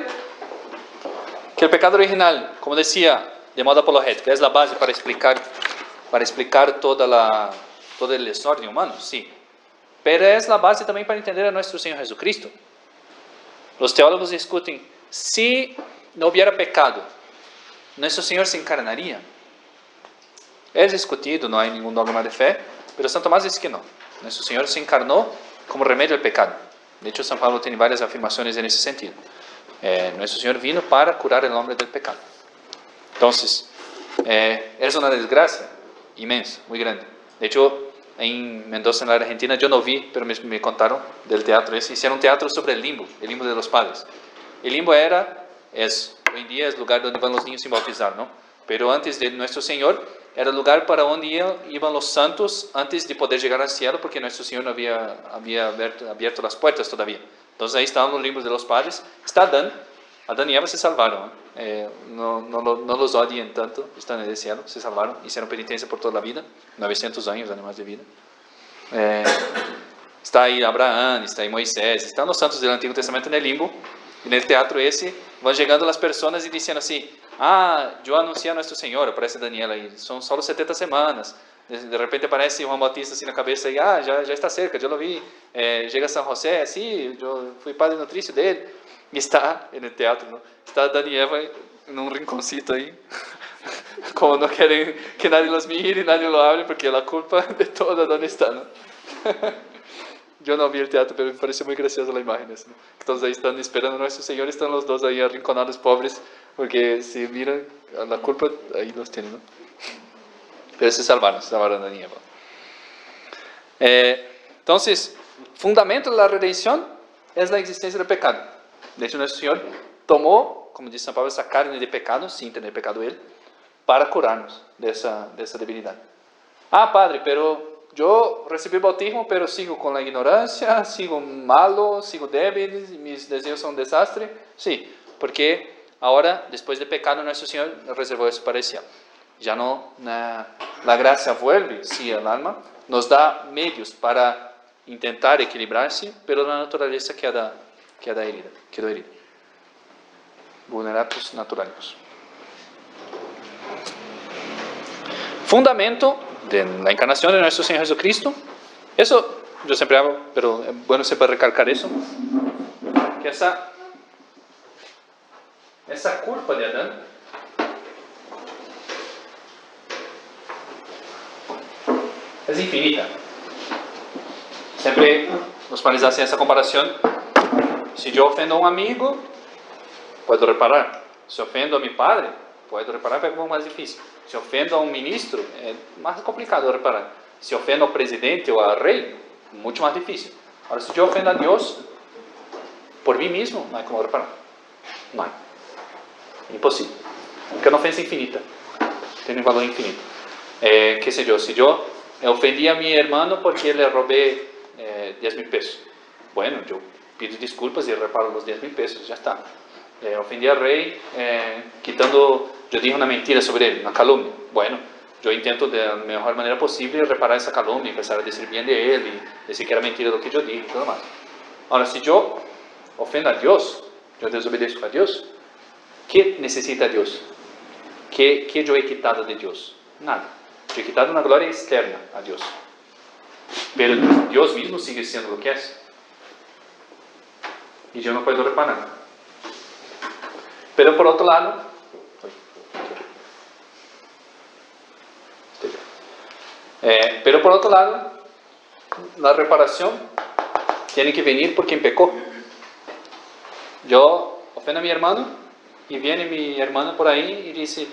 que el pecado original, como decía, de modo apologético, es la base para explicar todo el desorden humano, sí. Pero es la base también para entender a nuestro Señor Jesucristo. Los teólogos discuten, si no hubiera pecado, nuestro Señor se encarnaría. Es discutido, no hay ningún dogma de fe, pero San Tomás dice que no. Nuestro Señor se encarnó como remedio al pecado. De hecho, San Pablo tiene varias afirmaciones en ese sentido. Nuestro Señor vino para curar el hombre del pecado. Entonces, es una desgracia inmensa, muy grande. De hecho, en Mendoza, en la Argentina. Yo no vi, pero me contaron del teatro ese. Hicieron un teatro sobre el limbo de los padres. El limbo hoy en día es el lugar donde van los niños sin bautizar, ¿no? Pero antes de Nuestro Señor, era el lugar para donde iban los santos antes de poder llegar al cielo, porque Nuestro Señor no había abierto las puertas todavía. Entonces ahí estaban los limbos de los padres. Está Adán. Adán y Eva se salvaron. No los odien tanto, están en el cielo, se salvaron, hicieron penitencia por toda la vida, 900 años además de vida. Está ahí Abraham, está ahí Moisés, están los santos del Antiguo Testamento en el limbo. Y en el teatro ese van llegando las personas y diciendo así: yo anuncié a Nuestro Señor, aparece Daniel ahí, son solo 70 semanas. De repente aparece Juan Bautista así na cabeça y ya está cerca, yo lo vi. Llega San José, sí, yo fui padre nutricio de él. Y está en el teatro, ¿no? Está Adán y Eva en un rinconcito ahí, como no quieren que nadie los mire, nadie lo hable, porque la culpa de todo ¿dónde está, no? Yo no vi el teatro, pero me pareció muy graciosa la imagen, ¿no? Entonces ahí están esperando a Nuestro Señor, están los dos ahí arrinconados, pobres, porque si miran la culpa, ahí los tienen, ¿no? Pero se salvaron Adán y Eva. Entonces, fundamento de la redención es la existencia del pecado. De hecho, Nuestro Señor tomó, como dice San Pablo, esa carne de pecado, sin tener pecado Él, para curarnos de esa debilidad. Padre, pero yo recibí el bautismo, pero sigo con la ignorancia, sigo malo, sigo débil, mis deseos son un desastre. Sí, porque ahora, después del pecado, Nuestro Señor reservó eso para el cielo. Ya no, la gracia vuelve, sí, al alma, nos da medios para intentar equilibrarse, pero la naturaleza quedó herida. Vulneratus naturalius. Fundamento de la encarnación de Nuestro Señor Jesucristo. Eso yo siempre hago, pero es bueno siempre recalcar eso. Que esa culpa de Adán es infinita. Siempre los padres hacen esa comparación. Si yo ofendo a un amigo, puedo reparar. Si ofendo a mi padre, puedo reparar, pero es algo más difícil. Si ofendo a un ministro, es más complicado de reparar. Si ofendo al presidente o al rey, mucho más difícil. Ahora, si yo ofendo a Dios, por mí mismo, no hay como reparar. No hay. Imposible. Porque es una ofensa infinita. Tiene un valor infinito. Qué sé yo, si yo ofendí a mi hermano porque le robé 10,000 pesos. Bueno, yo pido disculpas y reparo los 10,000 pesos, ya está. Ofendí al rey yo dije una mentira sobre él, una calumnia. Bueno, yo intento de la mejor manera posible reparar esa calumnia, empezar a decir bien de él y decir que era mentira lo que yo dije y todo más. Ahora, si yo ofendo a Dios, yo desobedezco a Dios, ¿qué necesita Dios? ¿Qué yo he quitado de Dios? Nada. Yo he quitado una gloria externa a Dios. Pero Dios mismo sigue siendo lo que es. Y yo no puedo reparar. Pero por otro lado, la reparación tiene que venir por quien pecó. Yo ofendo a mi hermano y viene mi hermano por ahí y dice: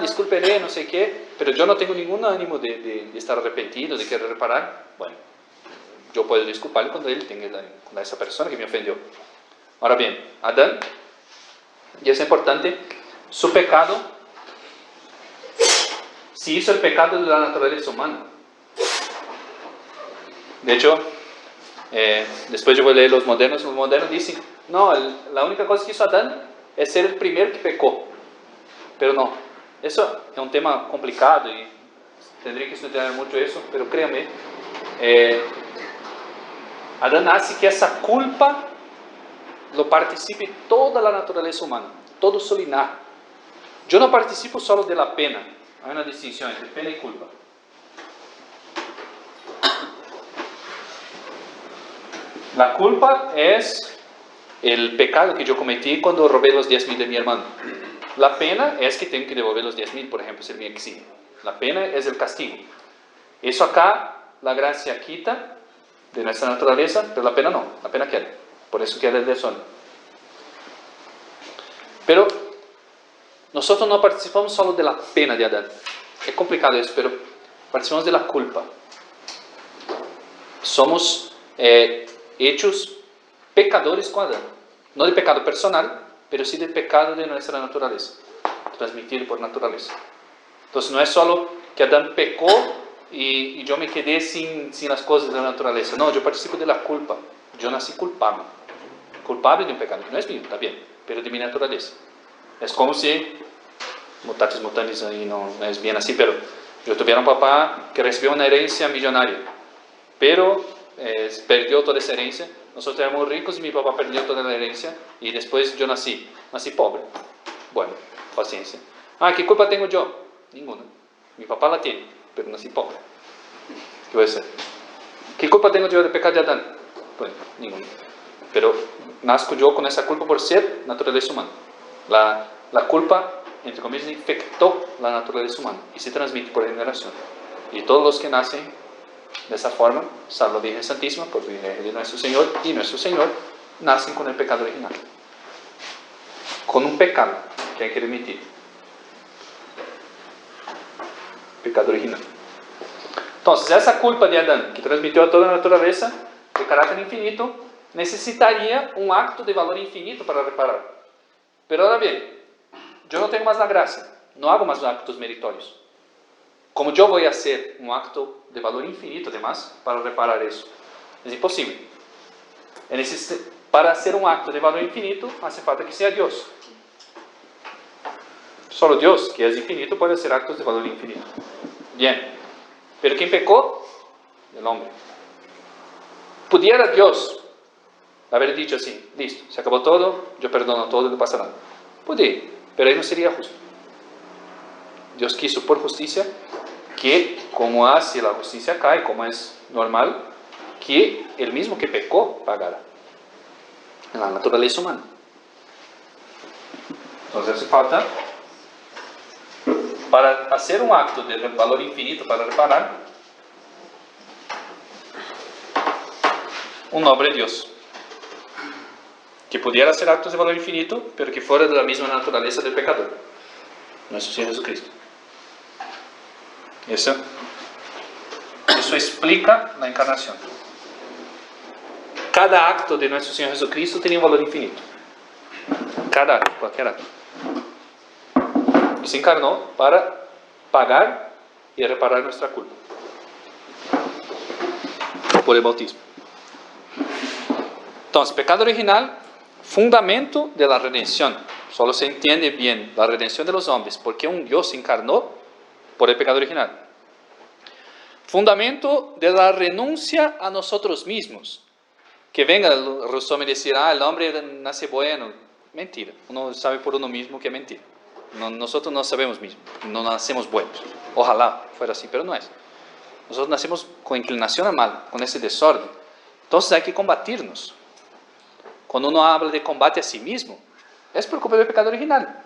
discúlpele, no sé qué, pero yo no tengo ningún ánimo de estar arrepentido, de querer reparar. Bueno, yo puedo disculparle cuando él tenga con esa persona que me ofendió. Ahora bien, Adán, y es importante, su pecado se hizo el pecado de la naturaleza humana. De hecho, después yo voy a leer los modernos dicen: no, la única cosa que hizo Adán es ser el primero que pecó. Pero no, eso es un tema complicado y tendría que estudiar mucho eso, pero créame, Adán hace que esa culpa lo participe toda la naturaleza humana, todo su linaje. Yo no participo solo de la pena, hay una distinción entre pena y culpa. La culpa es el pecado que yo cometí cuando robé los 10,000 de mi hermano. La pena es que tengo que devolver los 10,000, por ejemplo, si él me exige. La pena es el castigo. Eso acá, la gracia quita de nuestra naturaleza, pero la pena no, la pena queda. Por eso queda el deshonra. Pero nosotros no participamos solo de la pena de Adán. Es complicado eso, pero participamos de la culpa. somos hechos pecadores con Adán. No de pecado personal, pero sí de pecado de nuestra naturaleza, transmitido por naturaleza. Entonces no es solo que Adán pecó y yo me quedé sin las cosas de la naturaleza. No, yo participo de la culpa. Yo nací culpable. Culpable de un pecado. No es mío, está bien, pero de mi naturaleza. Es como si, mutatis mutandis, ahí no es bien así, pero yo tuviera un papá que recibió una herencia millonaria, pero perdió toda esa herencia. Nosotros éramos ricos y mi papá perdió toda la herencia y después yo nací pobre. Bueno, paciencia. ¿Qué culpa tengo yo? Ninguna. Mi papá la tiene, pero nací pobre. ¿Qué voy a hacer? ¿Qué culpa tengo yo del pecado de Adán? Bueno, ninguna. Pero nazco yo con esa culpa por ser naturaleza humana. La culpa, entre comillas, infectó la naturaleza humana y se transmite por generación. Y todos los que nacen de esa forma, salvo la Virgen Santísima, por Virgen de nuestro Señor, y nuestro Señor, nacen con el pecado original. Con un pecado que hay que remitir. Pecado original. Entonces, esa culpa de Adán, que transmitió a toda la naturaleza, de carácter infinito, necesitaría un acto de valor infinito para reparar. Pero ahora bien, yo no tengo más la gracia, no hago más actos meritorios. ¿Cómo yo voy a hacer un acto de valor infinito, además, para reparar eso? Es imposible. Para hacer un acto de valor infinito, hace falta que sea Dios. Solo Dios, que es infinito, puede hacer actos de valor infinito. Bien. Pero ¿quién pecó? El hombre. ¿Pudiera Dios haber dicho así, listo, se acabó todo, yo perdono todo, no pasa nada? Podría, pero ahí no sería justo. Dios quiso por justicia que, como hace la justicia acá y como es normal, que el mismo que pecó pagara en la naturaleza humana. Entonces hace falta, para hacer un acto de valor infinito para reparar, un hombre Dios que pudiera hacer actos de valor infinito, pero que fuera de la misma naturaleza del pecador, nuestro Señor Jesucristo. Eso explica la encarnación. Cada acto de nuestro Señor Jesucristo tenía un valor infinito. Cada acto, cualquier acto. Y se encarnó para pagar y reparar nuestra culpa por el bautismo. Entonces, pecado original, fundamento de la redención. Solo se entiende bien la redención de los hombres porque un Dios se encarnó por el pecado original. Fundamento de la renuncia a nosotros mismos. Que venga el Rousseau me decir, el hombre nace bueno. Mentira. Uno sabe por uno mismo que es mentira. Nosotros no sabemos mismo. No nacemos buenos. Ojalá fuera así, pero no es. Nosotros nacemos con inclinación a mal, con ese desorden. Entonces hay que combatirnos. Cuando uno habla de combate a sí mismo, es por culpa del pecado original.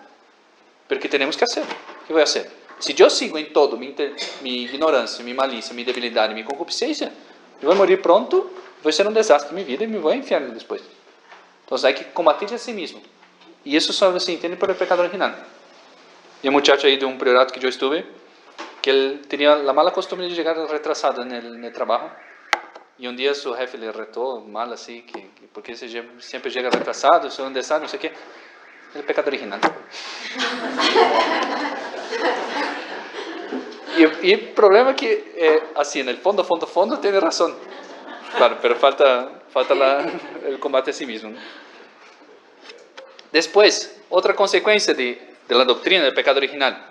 Pero ¿qué tenemos que hacer? ¿Qué voy a hacer? Si yo sigo en todo mi ignorancia, mi malicia, mi debilidad, mi concupiscencia, yo voy a morir pronto, voy a ser un desastre en mi vida y me voy a infierno después. Entonces hay que combatir a sí mismo. Y eso solo se entiende por el pecado original. Y un muchacho ahí de un priorato que yo estuve, que él tenía la mala costumbre de llegar retrasado en el trabajo. Y un día su jefe le retó mal así, porque siempre llega retrasado, soy un desastre, no sé qué. Es el pecado original. Y el problema es que, así, en el fondo, tiene razón. Claro, pero falta el combate a sí mismo, ¿no? Después, otra consecuencia de la doctrina del pecado original.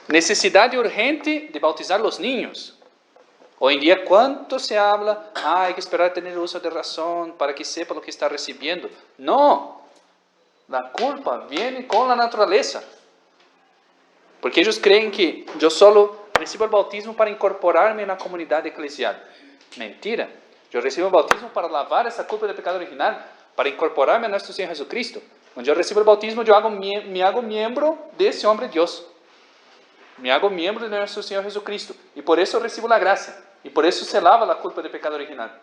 Necesidad urgente de bautizar los niños. Hoy en día, ¿cuánto se habla? Hay que esperar tener uso de razón para que sepa lo que está recibiendo. No, la culpa viene con la naturaleza. Porque ellos creen que yo solo recibo el bautismo para incorporarme en la comunidad eclesial. Mentira. Yo recibo el bautismo para lavar esa culpa del pecado original, para incorporarme a nuestro Señor Jesucristo. Cuando yo recibo el bautismo, me hago miembro de ese hombre Dios. Me hago miembro de nuestro Señor Jesucristo. Y por eso recibo la gracia. Y por eso se lava la culpa del pecado original.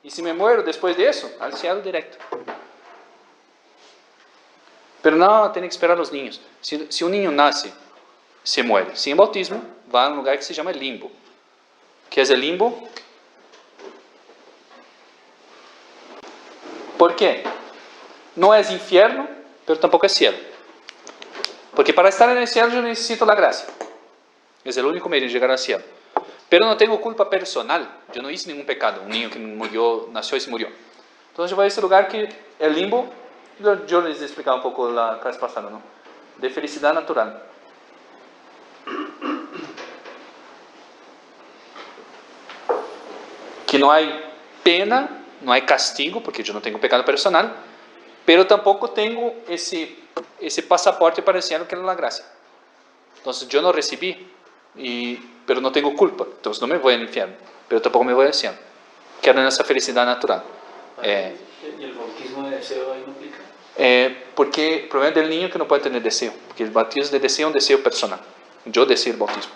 Y si me muero después de eso, al cielo directo. Pero no, tiene que esperar a los niños. Si un niño nace, se muere sin bautismo, va a un lugar que se llama limbo. ¿Qué es el limbo? ¿Por qué? No es infierno, pero tampoco es cielo. Porque para estar en el cielo yo necesito la gracia. Es el único medio de llegar al cielo. Pero no tengo culpa personal. Yo no hice ningún pecado. Un niño que murió, nació y se murió. Entonces yo voy a ese lugar que el limbo, yo les explicaba un poco la clase pasada, ¿no? De felicidad natural. Que no hay pena, no hay castigo, porque yo no tengo pecado personal, pero tampoco tengo ese pasaporte para el cielo que es la gracia. Entonces yo no recibí, pero no tengo culpa, entonces no me voy al infierno, pero tampoco me voy al cielo. Quedo en esa felicidad natural. ¿Y el bautismo de deseo ahí no aplica? Porque el problema del niño es que no puede tener deseo, porque el bautismo de deseo es un deseo personal. Yo deseo el bautismo.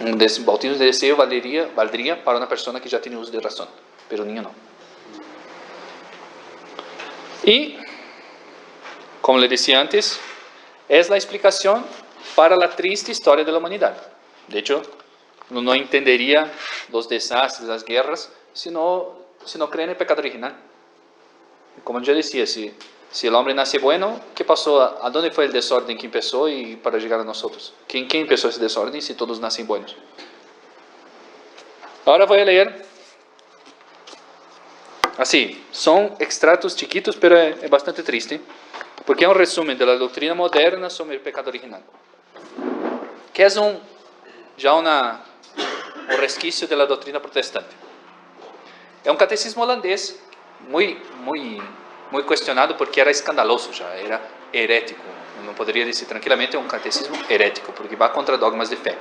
Un bautismo de deseo valdría para una persona que ya tiene uso de razón, pero un niño no. Y, como le decía antes, es la explicación para la triste historia de la humanidad. De hecho, uno no entendería los desastres, las guerras, si no cree en el pecado original. Como yo decía, si el hombre nace bueno, ¿qué pasó? ¿A dónde fue el desorden que empezó y para llegar a nosotros? ¿Quién empezó ese desorden si todos nacen buenos? Ahora voy a leer. Así, son extractos chiquitos, pero es bastante triste, porque es un resumen de la doctrina moderna sobre el pecado original, que es un resquicio de la doctrina protestante. Es un catecismo holandés muy cuestionado porque era escandaloso, ya era herético. Uno podría decir tranquilamente un catecismo herético, porque va contra dogmas de fe,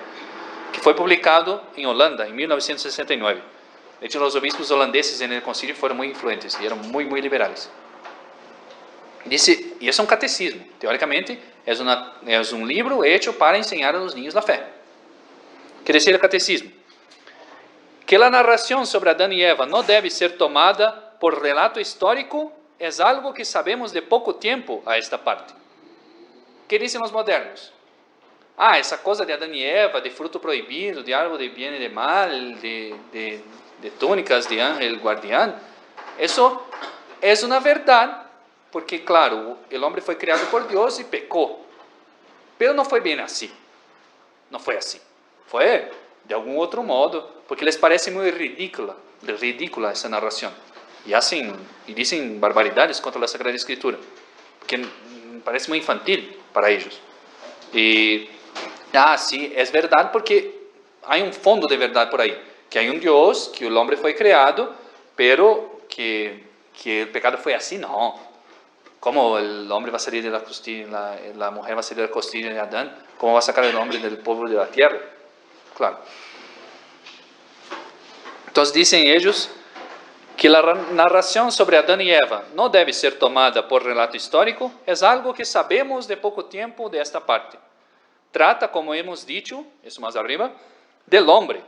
que fue publicado en Holanda en 1969. De hecho, los obispos holandeses en el concilio fueron muy influentes y eran muy liberales. Dice, y es un catecismo, teóricamente es un libro hecho para enseñar a los niños la fe. ¿Qué decía el catecismo? Que la narración sobre Adán y Eva no debe ser tomada por relato histórico es algo que sabemos de poco tiempo a esta parte. ¿Qué dicen los modernos? Esa cosa de Adán y Eva, de fruto prohibido, de árbol de bien y de mal, de túnicas de ángel guardián, eso es una verdad, porque claro, el hombre fue creado por Dios y pecó, pero no fue bien así, no fue así, fue de algún otro modo, porque les parece muy ridícula esa narración, y dicen barbaridades contra la Sagrada Escritura, que parece muy infantil para ellos. Y sí, es verdad, porque hay un fondo de verdad por ahí, que hay un Dios, que el hombre fue creado, pero que el pecado fue así, no. ¿Cómo el hombre va a salir de la costilla, la mujer va a salir de la costilla de Adán? ¿Cómo va a sacar el hombre del polvo de la tierra? Claro. Entonces dicen ellos que la narración sobre Adán y Eva no debe ser tomada por relato histórico, es algo que sabemos de poco tiempo de esta parte. Trata, como hemos dicho, eso más arriba, del hombre.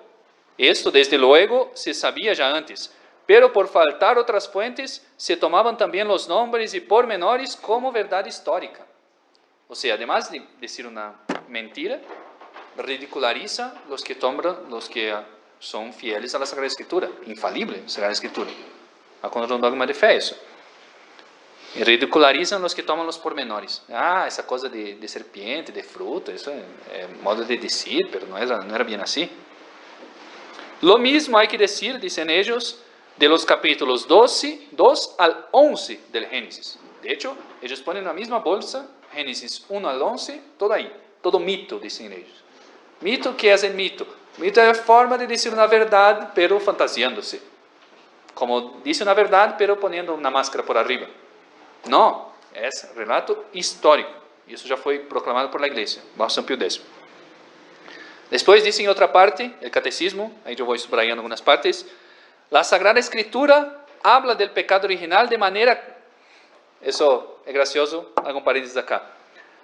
Esto, desde luego, se sabía ya antes, pero por faltar otras fuentes, se tomaban también los nombres y pormenores como verdad histórica. O sea, además de decir una mentira, ridiculariza los que son fieles a la Sagrada Escritura, infalible la Sagrada Escritura. A contra un dogma de fe, eso. Y ridicularizan los que toman los pormenores. Esa cosa de serpiente, de fruta, eso es modo de decir, pero no era bien así. Lo mismo hay que decir, dicen ellos, de los capítulos 2 al 11 del Génesis. De hecho, ellos ponen en la misma bolsa, Génesis 1 al 11, todo ahí, todo mito, dicen ellos. Mito, ¿qué es el mito? Mito es forma de decir una verdad, pero fantasiándose. Como dice una verdad, pero poniendo una máscara por arriba. No, es relato histórico. Y eso ya fue proclamado por la Iglesia, bajo San Pío X. Después dicen en otra parte, el catecismo, ahí yo voy subrayando algunas partes, la Sagrada Escritura habla del pecado original de manera, eso es gracioso, hago un paréntesis acá.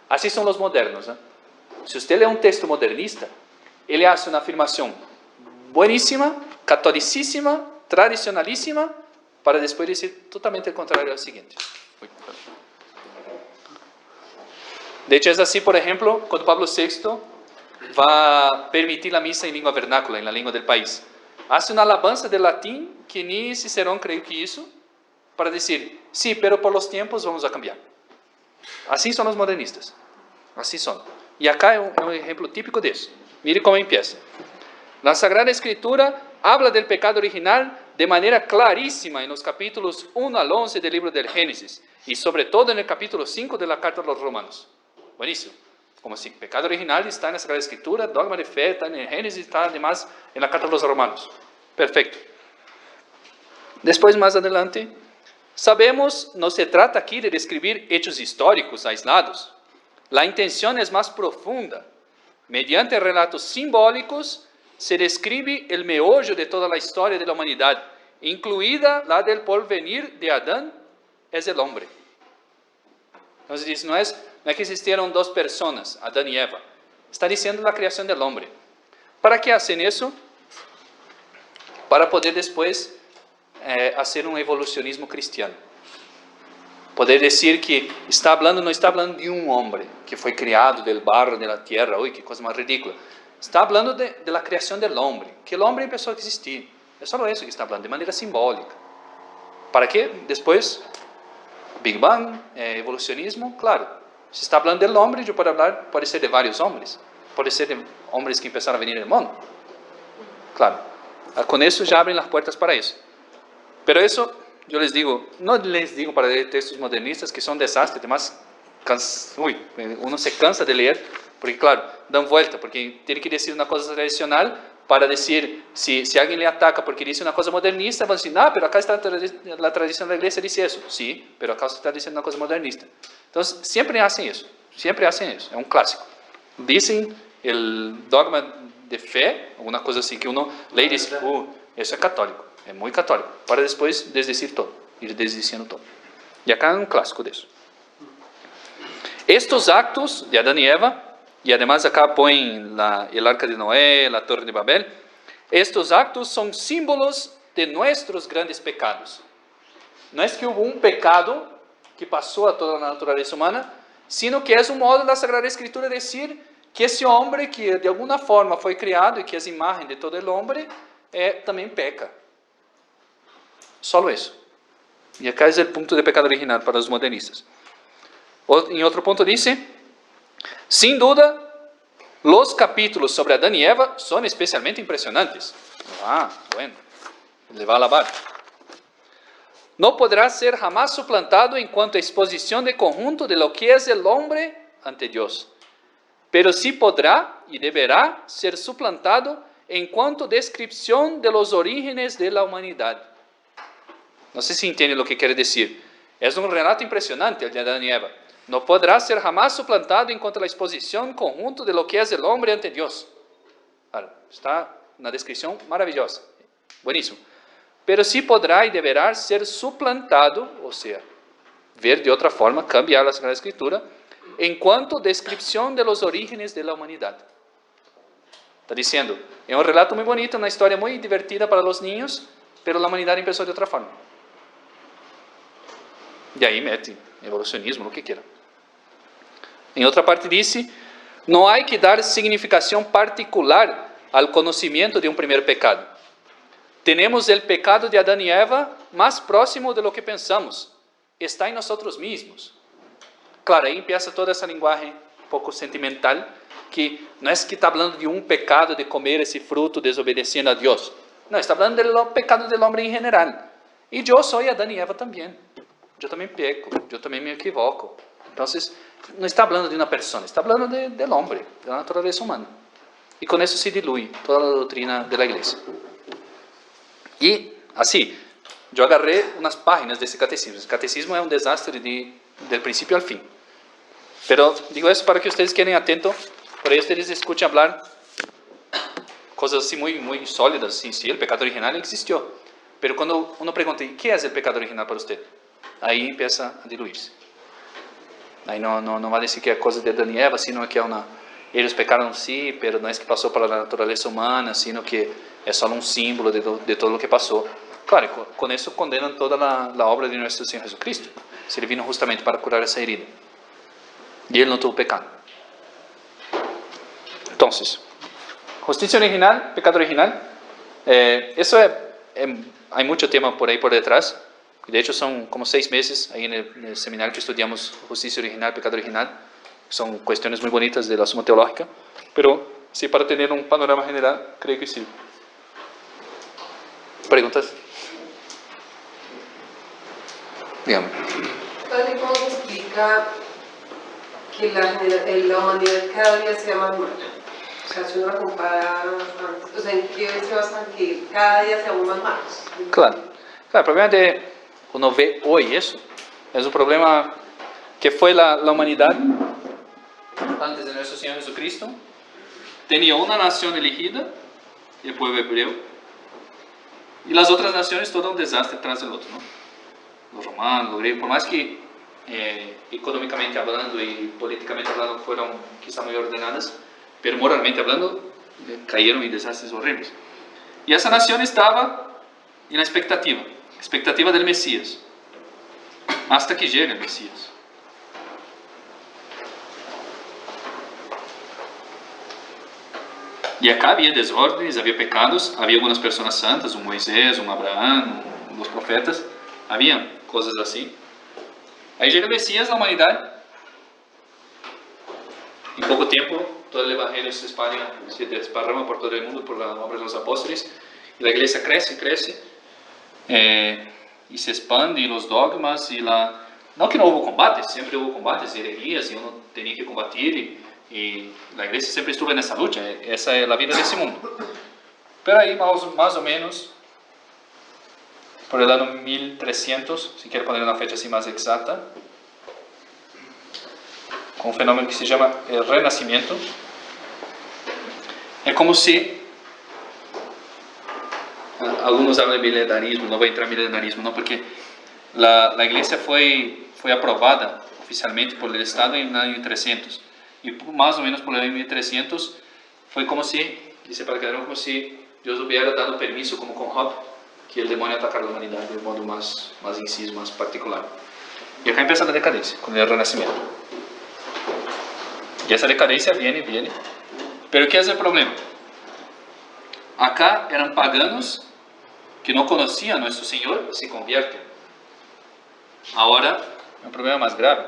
Así son los modernos, ¿eh? Si usted lee un texto modernista, él hace una afirmación buenísima, catolicísima, tradicionalísima, para después decir totalmente el contrario al siguiente. De hecho es así, por ejemplo, cuando Pablo VI va a permitir la misa en lengua vernácula, en la lengua del país. Hace una alabanza del latín que ni Cicerón creyó que hizo, para decir, sí, pero por los tiempos vamos a cambiar. Así son los modernistas. Así son. Y acá es un ejemplo típico de eso. Mire cómo empieza. La Sagrada Escritura habla del pecado original de manera clarísima en los capítulos 1 al 11 del libro del Génesis y sobre todo en el capítulo 5 de la carta a los Romanos. Buenísimo. Como si pecado original está en la Sagrada Escritura, dogma de fe está en el Génesis, está además en la carta a los Romanos. Perfecto. Después, más adelante, sabemos, no se trata aquí de describir hechos históricos aislados. La intención es más profunda. Mediante relatos simbólicos, se describe el meollo de toda la historia de la humanidad, incluida la del porvenir de Adán, es el hombre. Entonces dice, no es que existieron dos personas, Adán y Eva. Está diciendo la creación del hombre. ¿Para qué hacen eso? Para poder después hacer un evolucionismo cristiano. Poder decir que no está hablando de un hombre que fue creado del barro, de la tierra. Uy, qué cosa más ridícula. Está hablando de la creación del hombre, que el hombre empezó a existir. Es solo eso que está hablando, de manera simbólica. ¿Para qué? Después, Big Bang, evolucionismo, claro. Si está hablando del hombre, yo puedo hablar, puede ser de varios hombres. Puede ser de hombres que empezaron a venir al mundo. Claro. Con eso ya abren las puertas para eso. Pero eso, yo les digo, no les digo para leer textos modernistas que son desastres, además, uno se cansa de leer, porque claro, dan vuelta, porque tiene que decir una cosa tradicional para decir, si alguien le ataca porque dice una cosa modernista, van a decir, pero acá está la tradición de la iglesia, dice eso. Sí, pero acá se está diciendo una cosa modernista. Entonces, siempre hacen eso, es un clásico. Dicen el dogma de fe, alguna cosa así que uno lee y dice, eso es católico, es muy católico, para después desdecir todo, ir desdiciendo todo. Y acá es un clásico de eso. Estos actos de Adán y Eva, y además acá ponen el arca de Noé, la torre de Babel, estos actos son símbolos de nuestros grandes pecados. No es que hubo un pecado que pasó a toda la naturaleza humana, sino que es un modo de la Sagrada Escritura decir que ese hombre que de alguna forma fue creado y que es imagen de todo el hombre, también peca. Solo eso. Y acá es el punto de pecado original para los modernistas. En otro punto dice, sin duda, los capítulos sobre Adán y Eva son especialmente impresionantes. Bueno, le va a alabar. No podrá ser jamás suplantado en cuanto a exposición de conjunto de lo que es el hombre ante Dios. Pero sí podrá y deberá ser suplantado en cuanto a descripción de los orígenes de la humanidad. No sé si entienden lo que quiere decir. Es un relato impresionante el de Adán y Eva. No podrá ser jamás suplantado en cuanto a la exposición conjunto de lo que es el hombre ante Dios. Claro, está una descripción maravillosa. Buenísimo. Pero sí podrá y deberá ser suplantado, o sea, ver de otra forma, cambiar la Sagrada Escritura, en cuanto a descripción de los orígenes de la humanidad. Está diciendo, es un relato muy bonito, una historia muy divertida para los niños, pero la humanidad empezó de otra forma. Y ahí mete evolucionismo, lo que quiera. En otra parte dice, no hay que dar significación particular al conocimiento de un primer pecado. Tenemos el pecado de Adán y Eva más próximo de lo que pensamos. Está en nosotros mismos. Claro, ahí empieza toda esa lenguaje un poco sentimental, que no es que está hablando de un pecado de comer ese fruto desobedeciendo a Dios. No, está hablando del pecado del hombre en general. Y yo soy Adán y Eva también. Yo también peco, yo también me equivoco. Entonces, no está hablando de una persona, está hablando del hombre, de la naturaleza humana. Y con eso se diluye toda la doctrina de la iglesia. Y así, yo agarré unas páginas de ese catecismo. El catecismo es un desastre del principio al fin. Pero digo eso para que ustedes queden atentos, por ahí ustedes escuchen hablar cosas así muy, muy sólidas. Sí, el pecado original existió. Pero cuando uno pregunta, ¿y qué es el pecado original para usted? Ahí empieza a diluirse. Ahí no va a decir que es cosa de Adán y Eva, sino que ellos pecaron sí, pero no es que pasó para la naturaleza humana, sino que es solo un símbolo de todo lo que pasó. Claro, con eso condenan toda la obra de nuestro Señor Jesucristo. Si Él vino justamente para curar esa herida. Y Él no tuvo pecado. Entonces, justicia original, pecado original. Eso hay mucho tema por ahí por detrás. De hecho, son como 6 meses ahí en el seminario que estudiamos justicia original, pecado original. Son cuestiones muy bonitas de la suma teológica, pero sí, para tener un panorama general, creo que sí. ¿Preguntas? Dígame. Padre, ¿cómo se explica que la humanidad cada día sea más mala? O sea, si uno la compara antes, o sea, ¿en qué se basa que cada día seamos más malos? Claro, el problema de uno ve hoy eso, es un problema que fue la humanidad antes de nuestro Señor Jesucristo. Tenía una nación elegida, el pueblo hebreo, y las otras naciones todo un desastre tras el otro, ¿no? Los romanos, los griegos, por más que económicamente hablando y políticamente hablando fueron quizá muy ordenadas, pero moralmente hablando cayeron en desastres horribles. Y esa nación estaba en la expectativa del Mesías, hasta que llega el Mesías. Y acá había desórdenes, había pecados, había algunas personas santas, un Moisés, un Abraham, los profetas, habían cosas así. Ahí llega el Mesías, la humanidad, en poco tiempo todo el Evangelio se desparrama por todo el mundo por la obra de los apóstoles, y la iglesia crece, y se expande, y los dogmas, no que no hubo combates, siempre hubo combates, herejías, y uno tenía que combatir, y la iglesia siempre estuvo en esa lucha, esa es la vida de ese mundo. Pero ahí más o menos, por el año 1300, si quiero poner una fecha así más exacta, con un fenómeno que se llama el Renacimiento, es como si, algunos hablan de milenarismo, no voy a entrar en milenarismo, no, porque la iglesia fue aprobada oficialmente por el Estado en el año 300, y más o menos por el año 1300 fue como si, dice para quedar como si Dios hubiera dado permiso, como con Job, que el demonio atacara la humanidad de un modo más inciso, más particular. Y acá empieza la decadencia, con el Renacimiento. Y esa decadencia viene. Pero ¿qué es el problema? Acá eran paganos que no conocían a nuestro Señor, se convierten. Ahora, un problema más grave.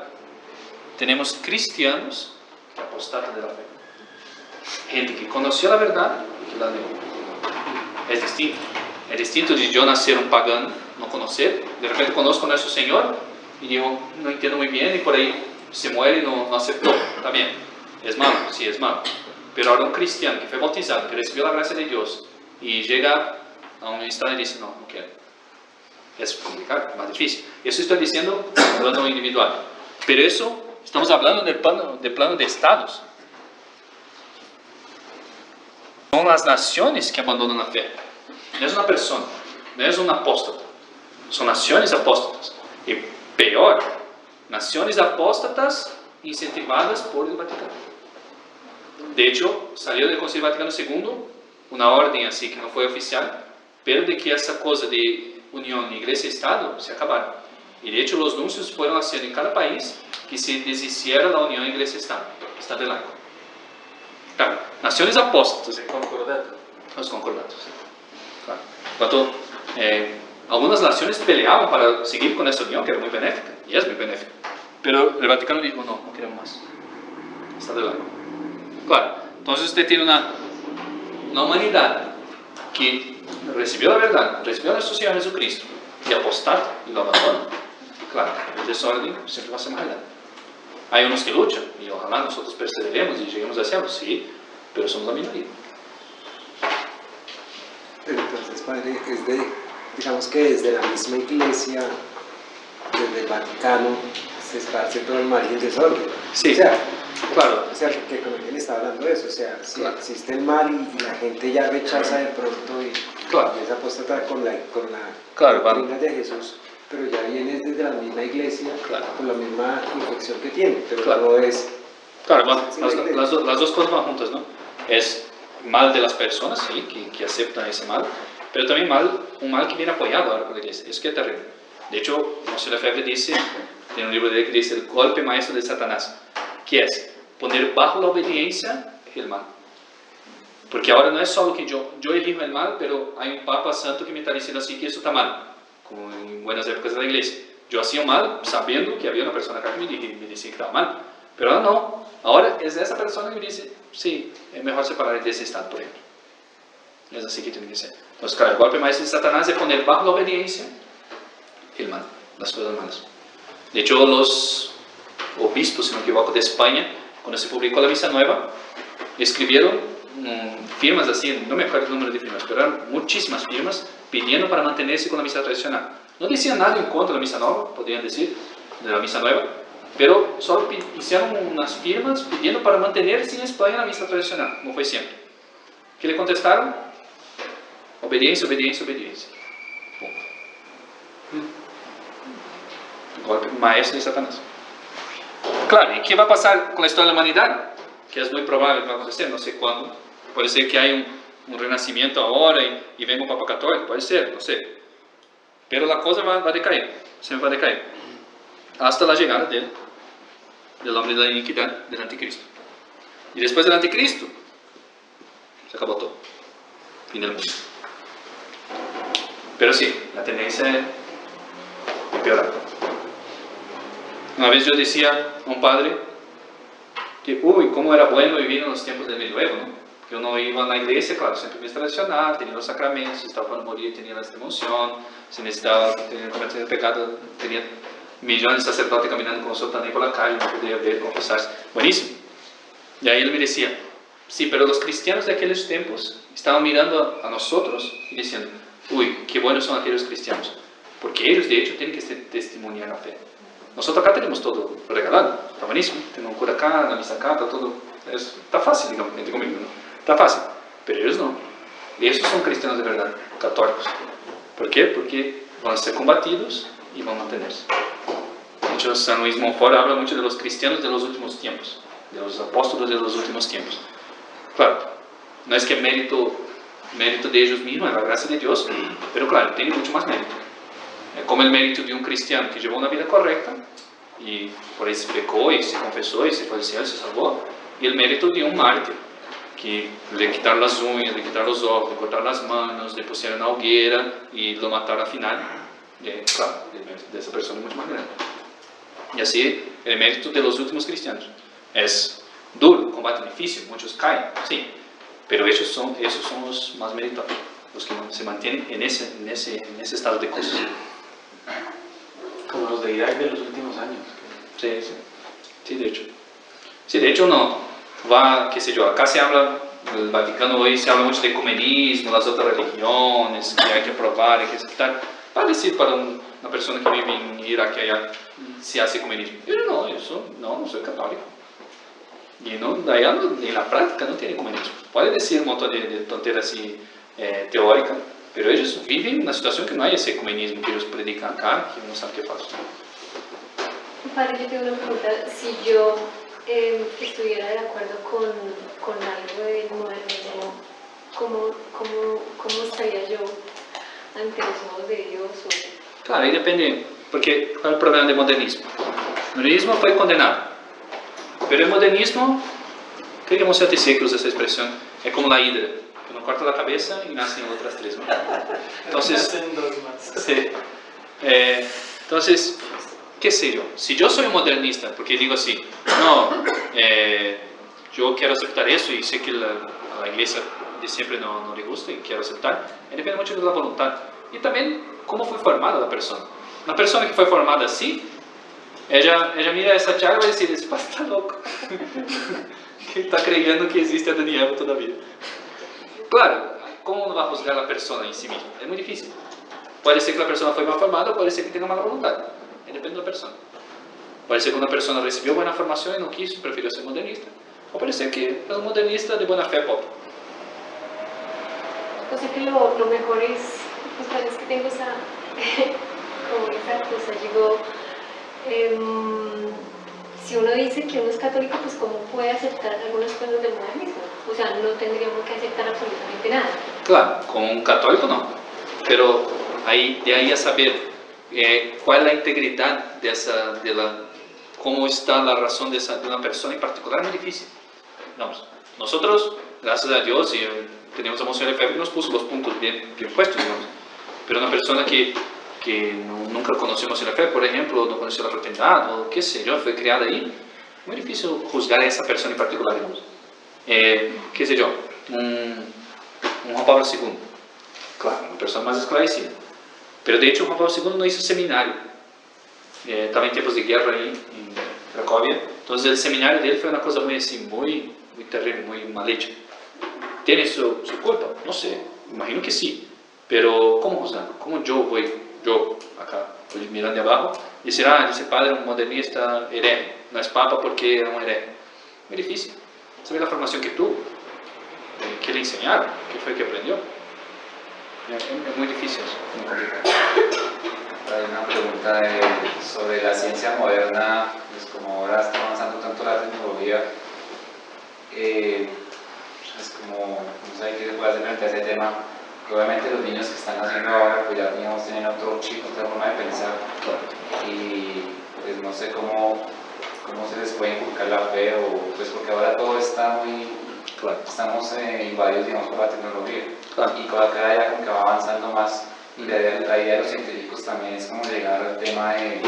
Tenemos cristianos que apostatan de la fe. Gente que conoció la verdad y que la negó. Es distinto. Es distinto de yo nacer un pagano, no conocer, de repente conozco a nuestro Señor y digo, no entiendo muy bien, y por ahí se muere y no aceptó. Está bien, es malo, sí es malo. Pero ahora un cristiano que fue bautizado, que recibió la gracia de Dios y llega a un estado y dice, no quiero. Es complicado, más difícil. Eso estoy diciendo hablando individual. Pero eso, estamos hablando del plano de estados. Son las naciones que abandonan la fe. No es una persona, no es un apóstata. Son naciones apóstatas. Y peor, naciones apóstatas incentivadas por el Vaticano. De hecho, salió del Concilio Vaticano II una orden así que no fue oficial, pero de que esa cosa de unión iglesia-estado se acabaron. Y de hecho los nuncios fueron haciendo en cada país que se deshiciera la unión iglesia-estado, estado laico. Claro, naciones apóstatas. Los concordatos. Claro. Cuando algunas naciones peleaban para seguir con esta unión, que era muy benéfica, y es muy benéfica. Pero el Vaticano dijo, no queremos más. Estado laico. Claro, entonces usted tiene una humanidad que recibió la verdad, recibió a nuestro Señor Jesucristo, y apostata y lo abandona. Claro, el desorden siempre va a ser más grande. Hay unos que luchan, y ojalá nosotros perseveremos y lleguemos a cielo, sí, pero somos la minoría. Entonces, padre, digamos que desde la misma iglesia, desde el Vaticano, se esparce todo el mal y el desorden. Sí, o sea, claro. O sea, que con él está hablando de eso, o sea, si Claro. existe el mal y la gente ya rechaza de pronto y Claro. es apóstata con la Claro, doctrina de Jesús, pero ya viene desde la misma iglesia, Claro. con la misma infección que tiene, pero Claro. no es... Claro, bueno, Sí, las dos cosas van juntas, ¿no? Es mal de las personas, sí, que aceptan ese mal, pero también un mal que viene apoyado ahora por la iglesia. Eso que es terrible. De hecho, José Lefebvre dice, tiene un libro de él que dice el golpe maestro de Satanás, que es poner bajo la obediencia el mal. Porque ahora no es solo que yo elijo el mal, pero hay un Papa Santo que me está diciendo así que eso está mal. como en buenas épocas de la iglesia. Yo hacía mal sabiendo que había una persona acá que me decía que estaba mal. Pero ahora no. Ahora es esa persona que me dice, sí, es mejor separar de ese estado, por ejemplo. Es así que tiene que ser. Entonces, claro, el golpe maestro de Satanás es poner bajo la obediencia el mal, las cosas malas. De hecho, los obispos, si no me equivoco, de España, cuando se publicó la Misa Nueva, escribieron firmas así, no me acuerdo el número de firmas, pero eran muchísimas firmas pidiendo para mantenerse con la misa tradicional. No decían nada en contra de la Misa Nueva, podrían decir, de la Misa Nueva, pero solo hicieron unas firmas pidiendo para mantenerse en España la misa tradicional, como fue siempre. ¿Qué le contestaron? Obediencia, obediencia, obediencia. Punto. Golpe maestro de Satanás. Claro, ¿y qué va a pasar con la historia de la humanidad? Que es muy probable que va a acontecer, no sé cuándo. Puede ser que haya un renacimiento ahora y venga un Papa Católico, puede ser, no sé. Pero la cosa va a decaer, siempre va a decaer. Hasta la llegada del hombre de la iniquidad, del anticristo. Y después del anticristo, se acabó todo. Fin del mundo. Pero sí, la tendencia es empeorar. Una vez yo decía a un padre que, cómo era bueno vivir en los tiempos del medioevo, ¿no? Que uno iba a la iglesia, claro, siempre muy tradicional, tenía los sacramentos, si estaba para morir, tenía la extremoción, si necesitaba, tenía cometido el pecado, tenía millones de sacerdotes caminando con nosotros también por la calle, no podía ver, confesarse. Buenísimo. Y ahí él me decía, sí, pero los cristianos de aquellos tiempos estaban mirando a nosotros y diciendo, qué buenos son aquellos cristianos, porque ellos de hecho tienen que testimoniar la fe. Nosotros acá tenemos todo regalado, está buenísimo, tenemos un cura acá, la misa acá, está todo, está fácil, digamos, entre conmigo, ¿no? Está fácil, pero ellos no. Y esos son cristianos de verdad, católicos. ¿Por qué? Porque van a ser combatidos y van a mantenerse. De hecho, San Luis Montfort habla mucho de los cristianos de los últimos tiempos, de los apóstolos de los últimos tiempos. Claro, no es que mérito de ellos mismos, es la gracia de Dios, pero claro, tiene mucho más mérito. Como el mérito de un cristiano que llevó una vida correcta y por ahí se pecó y se confesó y se fue al cielo y se salvó, y el mérito de un mártir que le quitaron las uñas, le quitaron los ojos, le cortaron las manos, le pusieron a hoguera y lo mataron al final. Claro, el mérito de esa persona es mucho más grande. Y así el mérito de los últimos cristianos es duro, combate difícil, muchos caen, sí, pero esos son los más meritorios, los que se mantienen en ese estado de cosas. Como los de Irak de los últimos años. Sí, de hecho. Sí, de hecho no va, qué sé yo, acá se habla, el Vaticano hoy se habla mucho de ecumenismo, las otras religiones, que hay que aprobar, hay que aceptar. Para decir para una persona que vive en Irak que allá se hace ecumenismo. Pero no soy católico. Y allá en la práctica no tiene ecumenismo. Puede decir un montón de tonteras así teóricas, pero ellos viven una situación que no hay ese ecumenismo que ellos predican acá, que no saben qué pasa. Padre, yo tengo una pregunta. Si yo estuviera de acuerdo con algo del modernismo, ¿cómo estaría yo ante los ojos de Dios? Claro, ahí depende, porque ¿cuál es el problema del modernismo? El modernismo fue condenado, pero el modernismo, creo que Monseñor Tessier que usa esa expresión, es como la hidra, que uno corta la cabeza y nacen otras tres, ¿no? Entonces, Nacen dos más. sí, entonces, qué sé yo, si yo soy un modernista, porque digo así, yo quiero aceptar eso y sé que a la iglesia de siempre no le gusta y quiero aceptar, depende mucho de la voluntad. Y también cómo fue formada la persona. Una persona que fue formada así, ella mira esa charla y va a decir, ese padre está loco, que está creyendo que existe Adán y Eva todavía. Claro, ¿cómo uno va a juzgar a la persona en sí misma? Es muy difícil. Puede ser que la persona fue mal formada o puede ser que tenga mala voluntad. Depende de la persona. Puede ser que una persona recibió buena formación y no quiso, prefirió ser modernista. O puede ser que es un modernista de buena fe pobre. O sea que lo mejor es, pues parece que tengo esa cosa, digo, si uno dice que uno es católico, pues ¿cómo puede aceptar algunas cosas del modernismo? O sea, no tendríamos que aceptar absolutamente nada. Claro, con un católico no, pero de ahí a saber cuál es la integridad cómo está la razón de una persona en particular es muy difícil. Vamos, nosotros, gracias a Dios, tenemos a Monseñor Lefebvre que nos puso los puntos bien puestos, digamos. Pero una persona que nunca conoció la fe, por ejemplo, no conoció la fraternidad, o qué sé yo, fue criada ahí, muy difícil juzgar a esa persona en particular, digamos. Qué sé yo, un Juan Pablo II, claro, una persona más esclarecida. Pero de hecho Juan Pablo II no hizo seminario, estaba en tiempos de guerra ahí en Cracovia, entonces el seminario de él fue una cosa muy así, muy terrible, muy mal hecha. ¿Tiene su culpa? No sé, imagino que sí, pero ¿cómo juzgar? ¿Cómo yo acá, voy mirando de abajo, y decir, ese padre es un modernista hereje, no es papa porque era un hereje? Muy difícil, saber la formación que tuvo, qué le enseñaron, qué fue que aprendió. Es muy difícil eso, muy complicado. Hay una pregunta sobre la ciencia moderna, pues como ahora está avanzando tanto la tecnología, es como, no sé qué se puede hacer frente a ese tema, que obviamente los niños que están naciendo ahora, pues ya digamos, tienen otro chip, otra forma de pensar, y pues no sé cómo se les puede inculcar la fe, o pues porque ahora todo está muy, estamos invadidos, digamos, por la tecnología, y cada día como que va avanzando más, y la idea de los científicos también es como llegar al tema de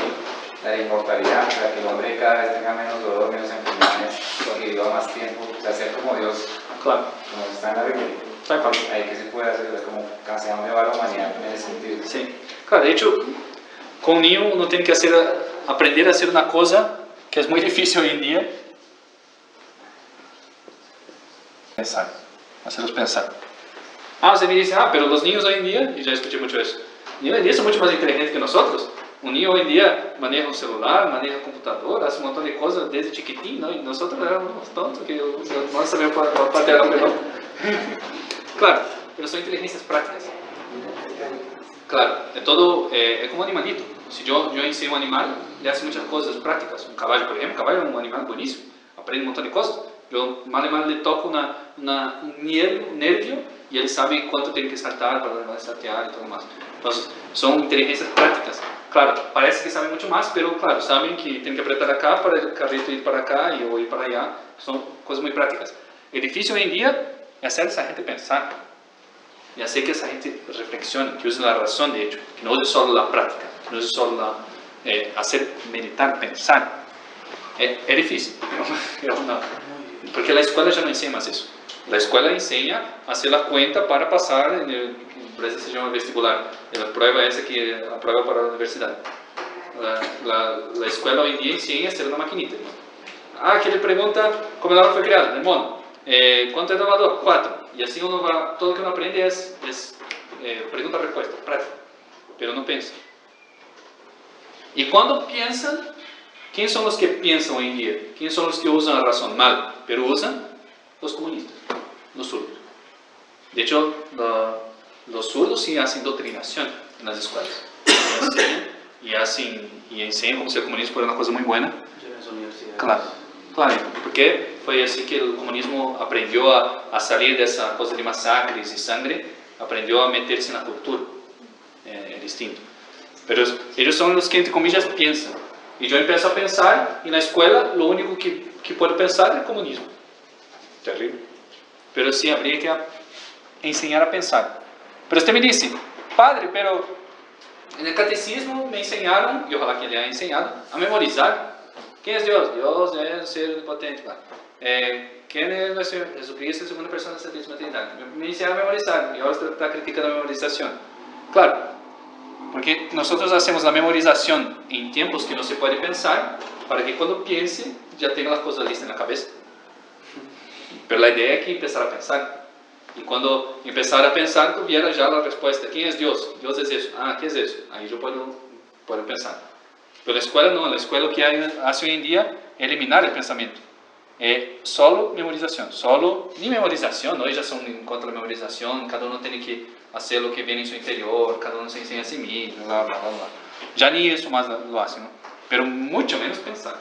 la inmortalidad, para que el hombre cada vez tenga menos dolor, menos enfermedades, que viva más tiempo, o sea, ser como Dios, como está en la Biblia. Ahí que se puede hacer, como hacia dónde va la humanidad en ese sentido. Sí, claro, de hecho, con un niño uno tiene que aprender a hacer una cosa que es muy difícil hoy en día. Pensar, hacerlos pensar. Usted me dice, pero los niños hoy en día, y ya escuché mucho eso, los niños hoy en día son mucho más inteligentes que nosotros. Un niño hoy en día maneja un celular, maneja un computador, hace un montón de cosas desde chiquitín, ¿no? Y nosotros éramos tontos, que no sabíamos patear el reloj. Claro, pero son inteligencias prácticas. Claro, es como un animalito. Si yo enseño a un animal, le hace muchas cosas prácticas. Un caballo, por ejemplo, un caballo es un animal buenísimo, aprende un montón de cosas. Yo mal le toco un nervio y él sabe cuánto tiene que saltar para saltear y todo más. Entonces, son inteligencias prácticas. Claro, parece que saben mucho más, pero claro, saben que tienen que apretar acá para el carrito ir para acá y o ir para allá. Son cosas muy prácticas. El difícil hoy en día es hacer a esa gente pensar y hacer que esa gente reflexione, que use la razón de hecho, que no use solo la práctica, que no use solo hacer meditar, pensar. Es difícil, porque la escuela ya no enseña más eso. La escuela enseña a hacer la cuenta para pasar en el Brasil se llama vestibular, en la prueba esa que aprueba para la universidad. La escuela hoy en día enseña a hacer una maquinita. Que le pregunta cómo el agua fue creada, el mono. ¿Cuánto es el valor? 4. Y así uno va, todo lo que uno aprende es pregunta-respuesta, práctica, pero no piensa. Y cuando piensan, ¿quiénes son los que piensan hoy en día? ¿Quiénes son los que usan la razón? Mal, pero usan los comunistas, los zurdos. De hecho, los zurdos sí hacen doctrinación en las escuelas. Y enseñan como si el comunismo fuera una cosa muy buena. Claro, porque fue así que el comunismo aprendió a salir de esa cosa de masacres y sangre, aprendió a meterse en la cultura, es distinto. Pero ellos son los que, entre comillas, piensan. Y yo empiezo a pensar, y en la escuela lo único que puedo pensar es el comunismo. Terrible. Pero sí, habría que enseñar a pensar. Pero usted me dice, padre, pero en el catecismo me enseñaron, y ojalá que le haya enseñado, a memorizar. ¿Quién es Dios? Dios es el ser omnipotente. ¿Quién es nuestro Jesucristo, la segunda persona de la Santísima Trinidad? Me enseñaron a memorizar, y ahora está criticando la memorización. Claro, porque nosotros hacemos la memorización en tiempos que no se puede pensar, para que cuando piense, ya tenga las cosas listas en la cabeza. Pero la idea es que empezar a pensar. Y cuando empezar a pensar, tuviera ya la respuesta. ¿Quién es Dios? Dios es eso. ¿Qué es eso? Ahí yo puedo pensar. Pero la escuela no. La escuela que hace hoy en día es eliminar el pensamiento. Solo memorización. Ni memorización. Hoy ya son en contra de la memorización. Cada uno tiene que hacer lo que viene en su interior. Cada uno se enseña a sí mismo. Bla, bla, bla, bla. Ya ni eso más lo hacen, ¿no? Pero mucho menos pensar.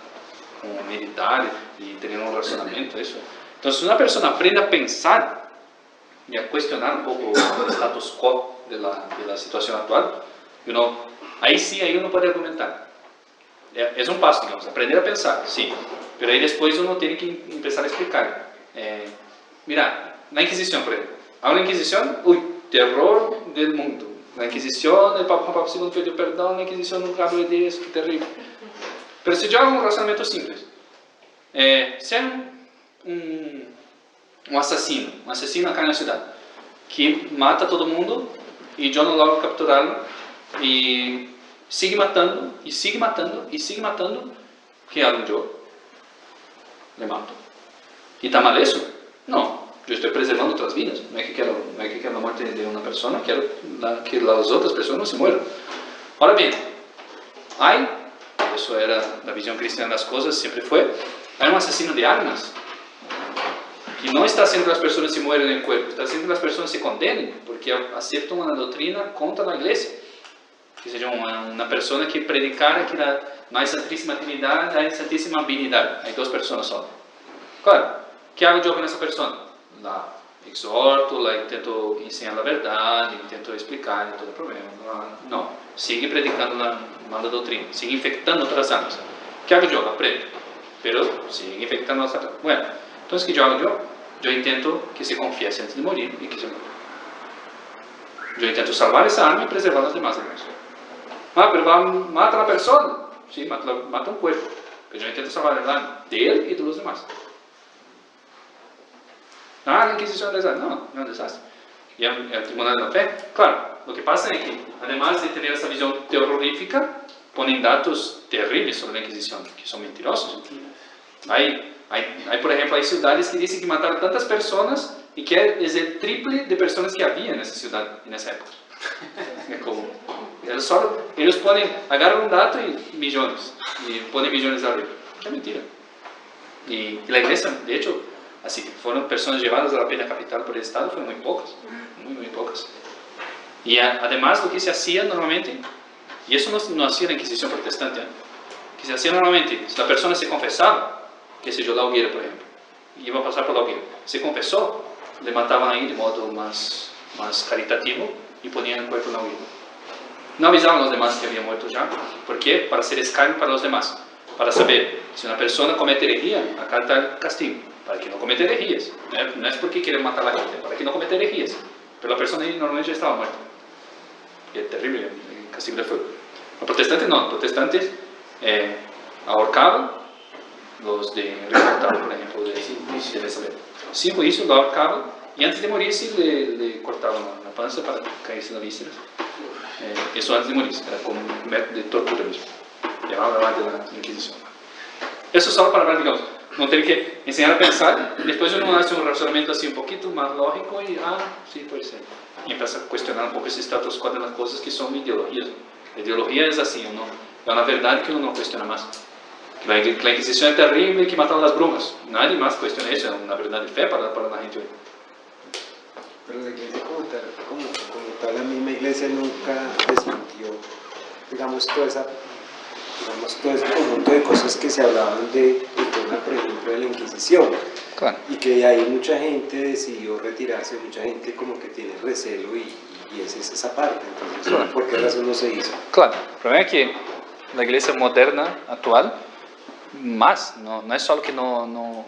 Como meditar y tener un razonamiento. Eso. Entonces, una persona aprende a pensar y a cuestionar un poco el status quo de la situación actual, ahí uno puede argumentar. Es un paso, digamos, aprender a pensar, sí, pero ahí después uno tiene que empezar a explicar. Mira, la Inquisición, por ejemplo. A una Inquisición, terror del mundo, La Inquisición, el Papa Juan Pablo II pidió perdón, la Inquisición nunca habló de eso, qué terrible. Pero si yo hago un razonamiento simple, si hay un asesino acá en la ciudad, que mata a todo mundo, y yo no logro capturarlo, y sigue matando, y sigue matando, y sigue matando, ¿qué hago yo? Le mato. ¿Y está mal eso? No, yo estoy preservando otras vidas. No es que quiero la muerte de una persona, quiero que las otras personas no se mueran. Ahora bien, eso era la visión cristiana de las cosas, siempre fue, hay un asesino de almas, que no está haciendo que las personas se mueran en el cuerpo, está haciendo que las personas se condenen, porque aceptan una doctrina contra la iglesia. Que seja uma pessoa que predicara que não há Santíssima Trindade, há Santíssima Habilidade. Há duas pessoas só. Claro, o que hago eu com essa pessoa? La exorto, la tento ensinar a verdade, tento explicar, não tem problema. Não, sigue predicando a mala doutrina, sigue infectando outras almas. O que hago eu? Aprendo, pero sigue infectando outras almas. Bueno, então o que eu hago eu? Eu intento que se confiese antes de morir e que se muera. Eu intento salvar essa alma e preservar as demais almas. Pero mata a la persona. Sí, mata un cuerpo. Pero yo intento salvar el alma de él y de los demás. La Inquisición es un desastre. No, no es un desastre. Y el Tribunal de la Fe, claro, lo que pasa es que, además de tener esa visión terrorífica, ponen datos terribles sobre la Inquisición, que son mentirosos. Hay, por ejemplo, hay ciudades que dicen que mataron tantas personas y que es el triple de personas que había en esa ciudad, en esa época. Como, ellos agarran un dato y millones, y ponen millones arriba. Es mentira. Y la iglesia, de hecho, así que fueron personas llevadas a la pena capital por el Estado, fueron muy pocas, muy pocas. Y además lo que se hacía normalmente, y eso no hacía la Inquisición protestante, que se hacía normalmente, si la persona se confesaba, que se yo la hoguera, por ejemplo, y iba a pasar por la hoguera, se confesó, le mataban ahí de modo más caritativo y ponían el cuerpo en la hoguera. No avisaban a los demás que había muerto ya. ¿Por qué? Para hacer escarnio para los demás. Para saber, si una persona comete herejía, acá está el castigo. Para que no cometa herejías. No es porque quieren matar a la gente, para que no cometa herejías. Pero la persona ahí normalmente ya estaba muerta. Y es terrible el castigo de fuego. Los protestantes no. Los protestantes ahorcaban los de recortaban, por ejemplo, de Elizabeth. Sin juicio lo ahorcaban y antes de morirse le cortaban la panza para caerse en la víscera. Eso antes de morir, era como un método de tortura mismo. Llamaba la de la Inquisición. Eso solo para hablar, digamos, no tener que enseñar a pensar, después uno hace un razonamiento así un poquito más lógico y, sí, puede ser. Y empieza a cuestionar un poco ese status quo de las cosas que son ideologías. La ideología es así, es una verdad que uno no cuestiona más. La Inquisición es terrible y que mataron a las brujas. Nadie más cuestiona eso, es una verdad de fe para la gente hoy. Pero la iglesia como tal, la misma iglesia nunca desmintió, digamos, todo ese conjunto de cosas que se hablaban del tema, por ejemplo, de la Inquisición. Claro. Y que ahí mucha gente decidió retirarse, mucha gente como que tiene recelo y esa es esa parte. Entonces, claro. ¿Por qué razón no se hizo? Claro, el problema es que la iglesia moderna, actual, no es solo que no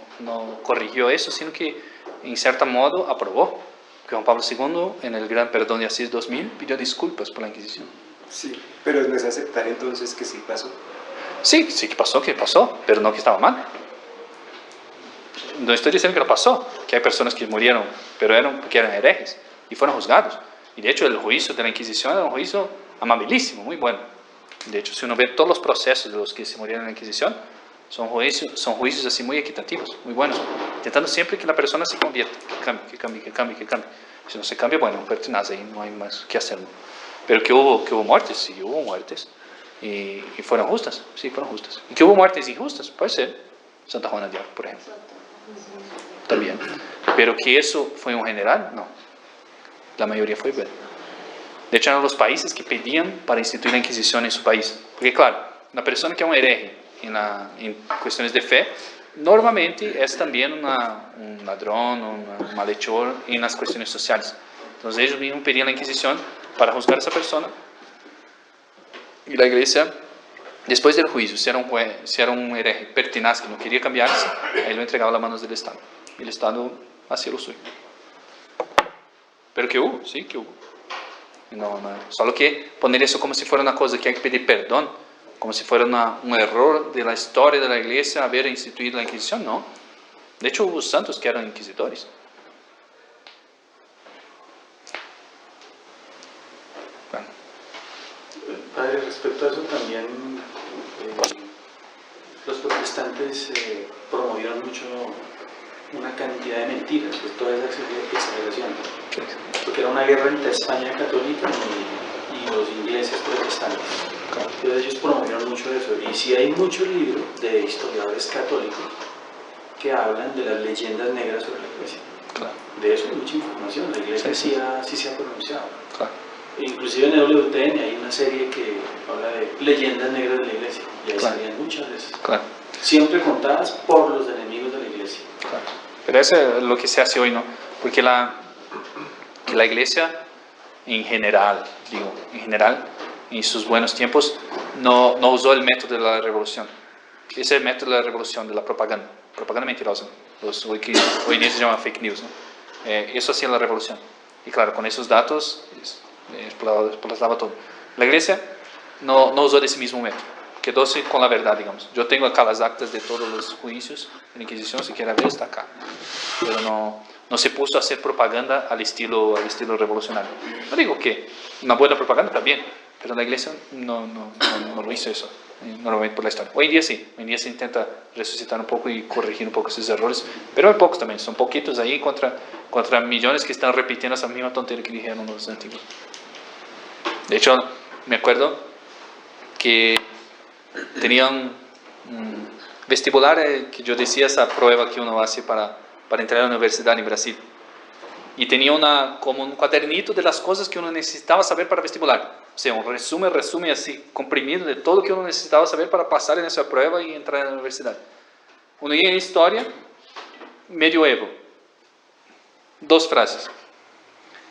corrigió eso, sino que en cierto modo aprobó. Que Juan Pablo II, en el Gran Perdón de Asís 2000, pidió disculpas por la Inquisición. Sí, pero no es aceptar entonces que sí pasó. Sí que pasó, pero no que estaba mal. No estoy diciendo que no pasó, que hay personas que murieron, pero porque eran herejes y fueron juzgados. Y de hecho el juicio de la Inquisición era un juicio amabilísimo, muy bueno. De hecho, si uno ve todos los procesos de los que se murieron en la Inquisición, son juicios así muy equitativos, muy buenos, intentando siempre que la persona se convierta, que cambie. Si no se cambia, bueno, un pertinaz ahí, no hay más que hacer. Pero que hubo muertes, sí, hubo muertes, y fueron justas, sí, fueron justas. Y que hubo muertes injustas, puede ser, Santa Juana de Arco, por ejemplo, también. Pero que eso fue un general, no, la mayoría fue buena. De hecho, eran los países que pedían para instituir la Inquisición en su país, porque claro, una persona que es un hereje, en cuestiones de fe, normalmente es también un ladrón, un malhechor en las cuestiones sociales. Entonces ellos mismos pedían la Inquisición para juzgar a esa persona. Y la iglesia, después del juicio, si era un hereje pertinaz que no quería cambiarse, ahí lo entregaba a las manos del Estado. Y el Estado hacía lo suyo. Pero que hubo, sí, que hubo. Solo que poner eso como si fuera una cosa que hay que pedir perdón, como si fuera un error de la historia de la iglesia haber instituido la Inquisición, no. De hecho, hubo santos que eran inquisidores. Bueno. Padre, respecto a eso también, los protestantes promovieron mucho una cantidad de mentiras, pues toda esa exageración, porque era una guerra entre España católica y los ingleses protestantes. Entonces ellos promovieron mucho eso, y sí hay muchos libros de historiadores católicos que hablan de las leyendas negras sobre la iglesia. Claro. De eso hay mucha información, la iglesia sí se ha pronunciado. Claro. Inclusive en el WTN hay una serie que habla de leyendas negras de la iglesia, y ahí salían muchas veces. Claro. Siempre contadas por los enemigos de la iglesia. Claro. Pero eso es lo que se hace hoy, ¿no? Porque la iglesia en general, en sus buenos tiempos, no usó el método de la revolución. Ese es el método de la revolución, de la propaganda mentirosa, que hoy en día se llama fake news, ¿no? Eso hacía la revolución. Y claro, con esos datos explotaba todo. La iglesia no usó de ese mismo método, quedóse con la verdad, digamos. Yo tengo acá las actas de todos los juicios de la Inquisición, si quiere ver, está acá. Pero no se puso a hacer propaganda al estilo revolucionario. No digo que una buena propaganda está bien, pero la iglesia no lo hizo eso, normalmente por la historia. Hoy en día sí, hoy en día se intenta resucitar un poco y corregir un poco esos errores, pero hay pocos también, son poquitos ahí contra millones que están repitiendo esa misma tontería que dijeron los antiguos. De hecho, me acuerdo que tenían vestibular, que yo decía, esa prueba que uno hace para entrar a la universidad en Brasil. Y tenía como un cuadernito de las cosas que uno necesitaba saber para vestibular. O sea, un resumen así, comprimido de todo lo que uno necesitaba saber para pasar en esa prueba y entrar a la universidad. Uno iba en historia, medioevo. 2 frases.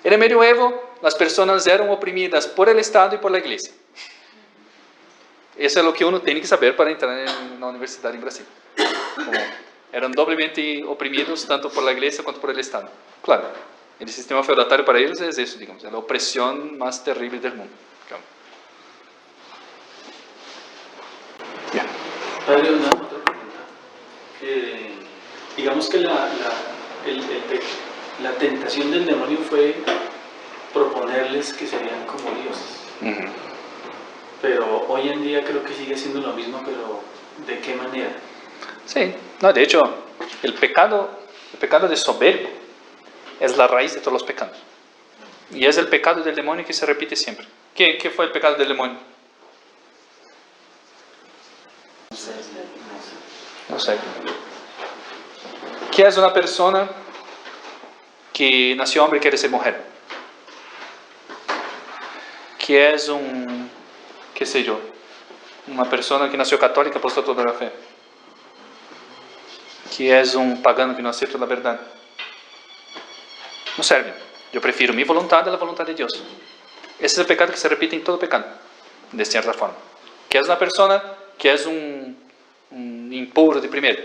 En el medioevo, las personas eran oprimidas por el Estado y por la iglesia. Eso es lo que uno tiene que saber para entrar en la universidad en Brasil. Como eran doblemente oprimidos tanto por la iglesia como por el Estado. Claro, el sistema feudatario para ellos es eso, digamos, es la opresión más terrible del mundo. Bien. Padre, una otra pregunta. Digamos que la tentación del demonio fue proponerles que serían como dioses. Pero hoy en día creo que sigue siendo lo mismo, pero ¿de qué manera? Sí, no, de hecho, el pecado de soberbia es la raíz de todos los pecados. Y es el pecado del demonio que se repite siempre. ¿Qué fue el pecado del demonio? No sé. ¿Qué es una persona que nació hombre y quiere ser mujer? ¿Qué es qué sé yo, una persona que nació católica apostó toda la fe? ¿Qué es un pagano que no acepta la verdad? No sirve. Yo prefiero mi voluntad a la voluntad de Dios. Ese es el pecado que se repite en todo pecado, de cierta forma. ¿Qué es una persona que es un impuro de primero?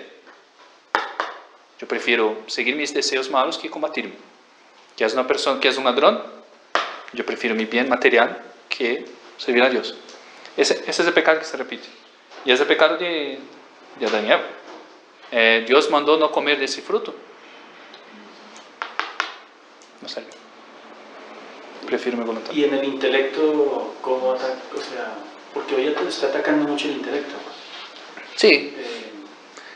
Yo prefiero seguir mis deseos malos que combatirme. ¿Qué es una persona que es un ladrón? Yo prefiero mi bien material que servir a Dios. Ese es el pecado que se repite. Y es el pecado de Adán y Eva. Dios mandó no comer de ese fruto. No sé. Prefiero mi voluntad. Y en el intelecto, ¿cómo ataca? O sea, porque hoy está atacando mucho el intelecto. Sí.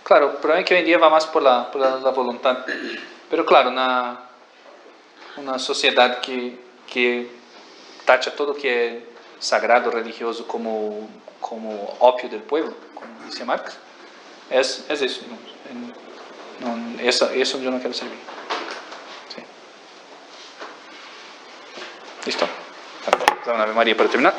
Claro, el problema es que hoy en día va más por la voluntad. Pero claro, una sociedad que tacha todo que es sagrado, religioso, como opio del pueblo, como dice Marx, es eso. Eso yo no quiero servir. Sí. Listo. Una Ave María para terminar.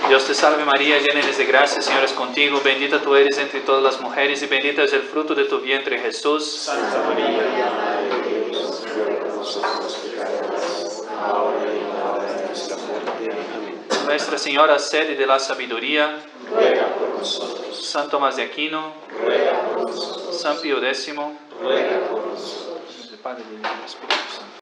Dios te salve María, llena eres de gracia, el Señor es contigo, bendita tú eres entre todas las mujeres y bendito es el fruto de tu vientre Jesús. Santa María, Madre de Dios, ruega por nosotros pecadores, ahora y en la hora de nuestra muerte. Amén. Nuestra Señora, sede de la sabiduría, Ruega por nosotros. San Tomás de Aquino, Ruega por nosotros. San Pío X, ruega por nosotros. del Padre y del Hijo y del Espíritu Santo.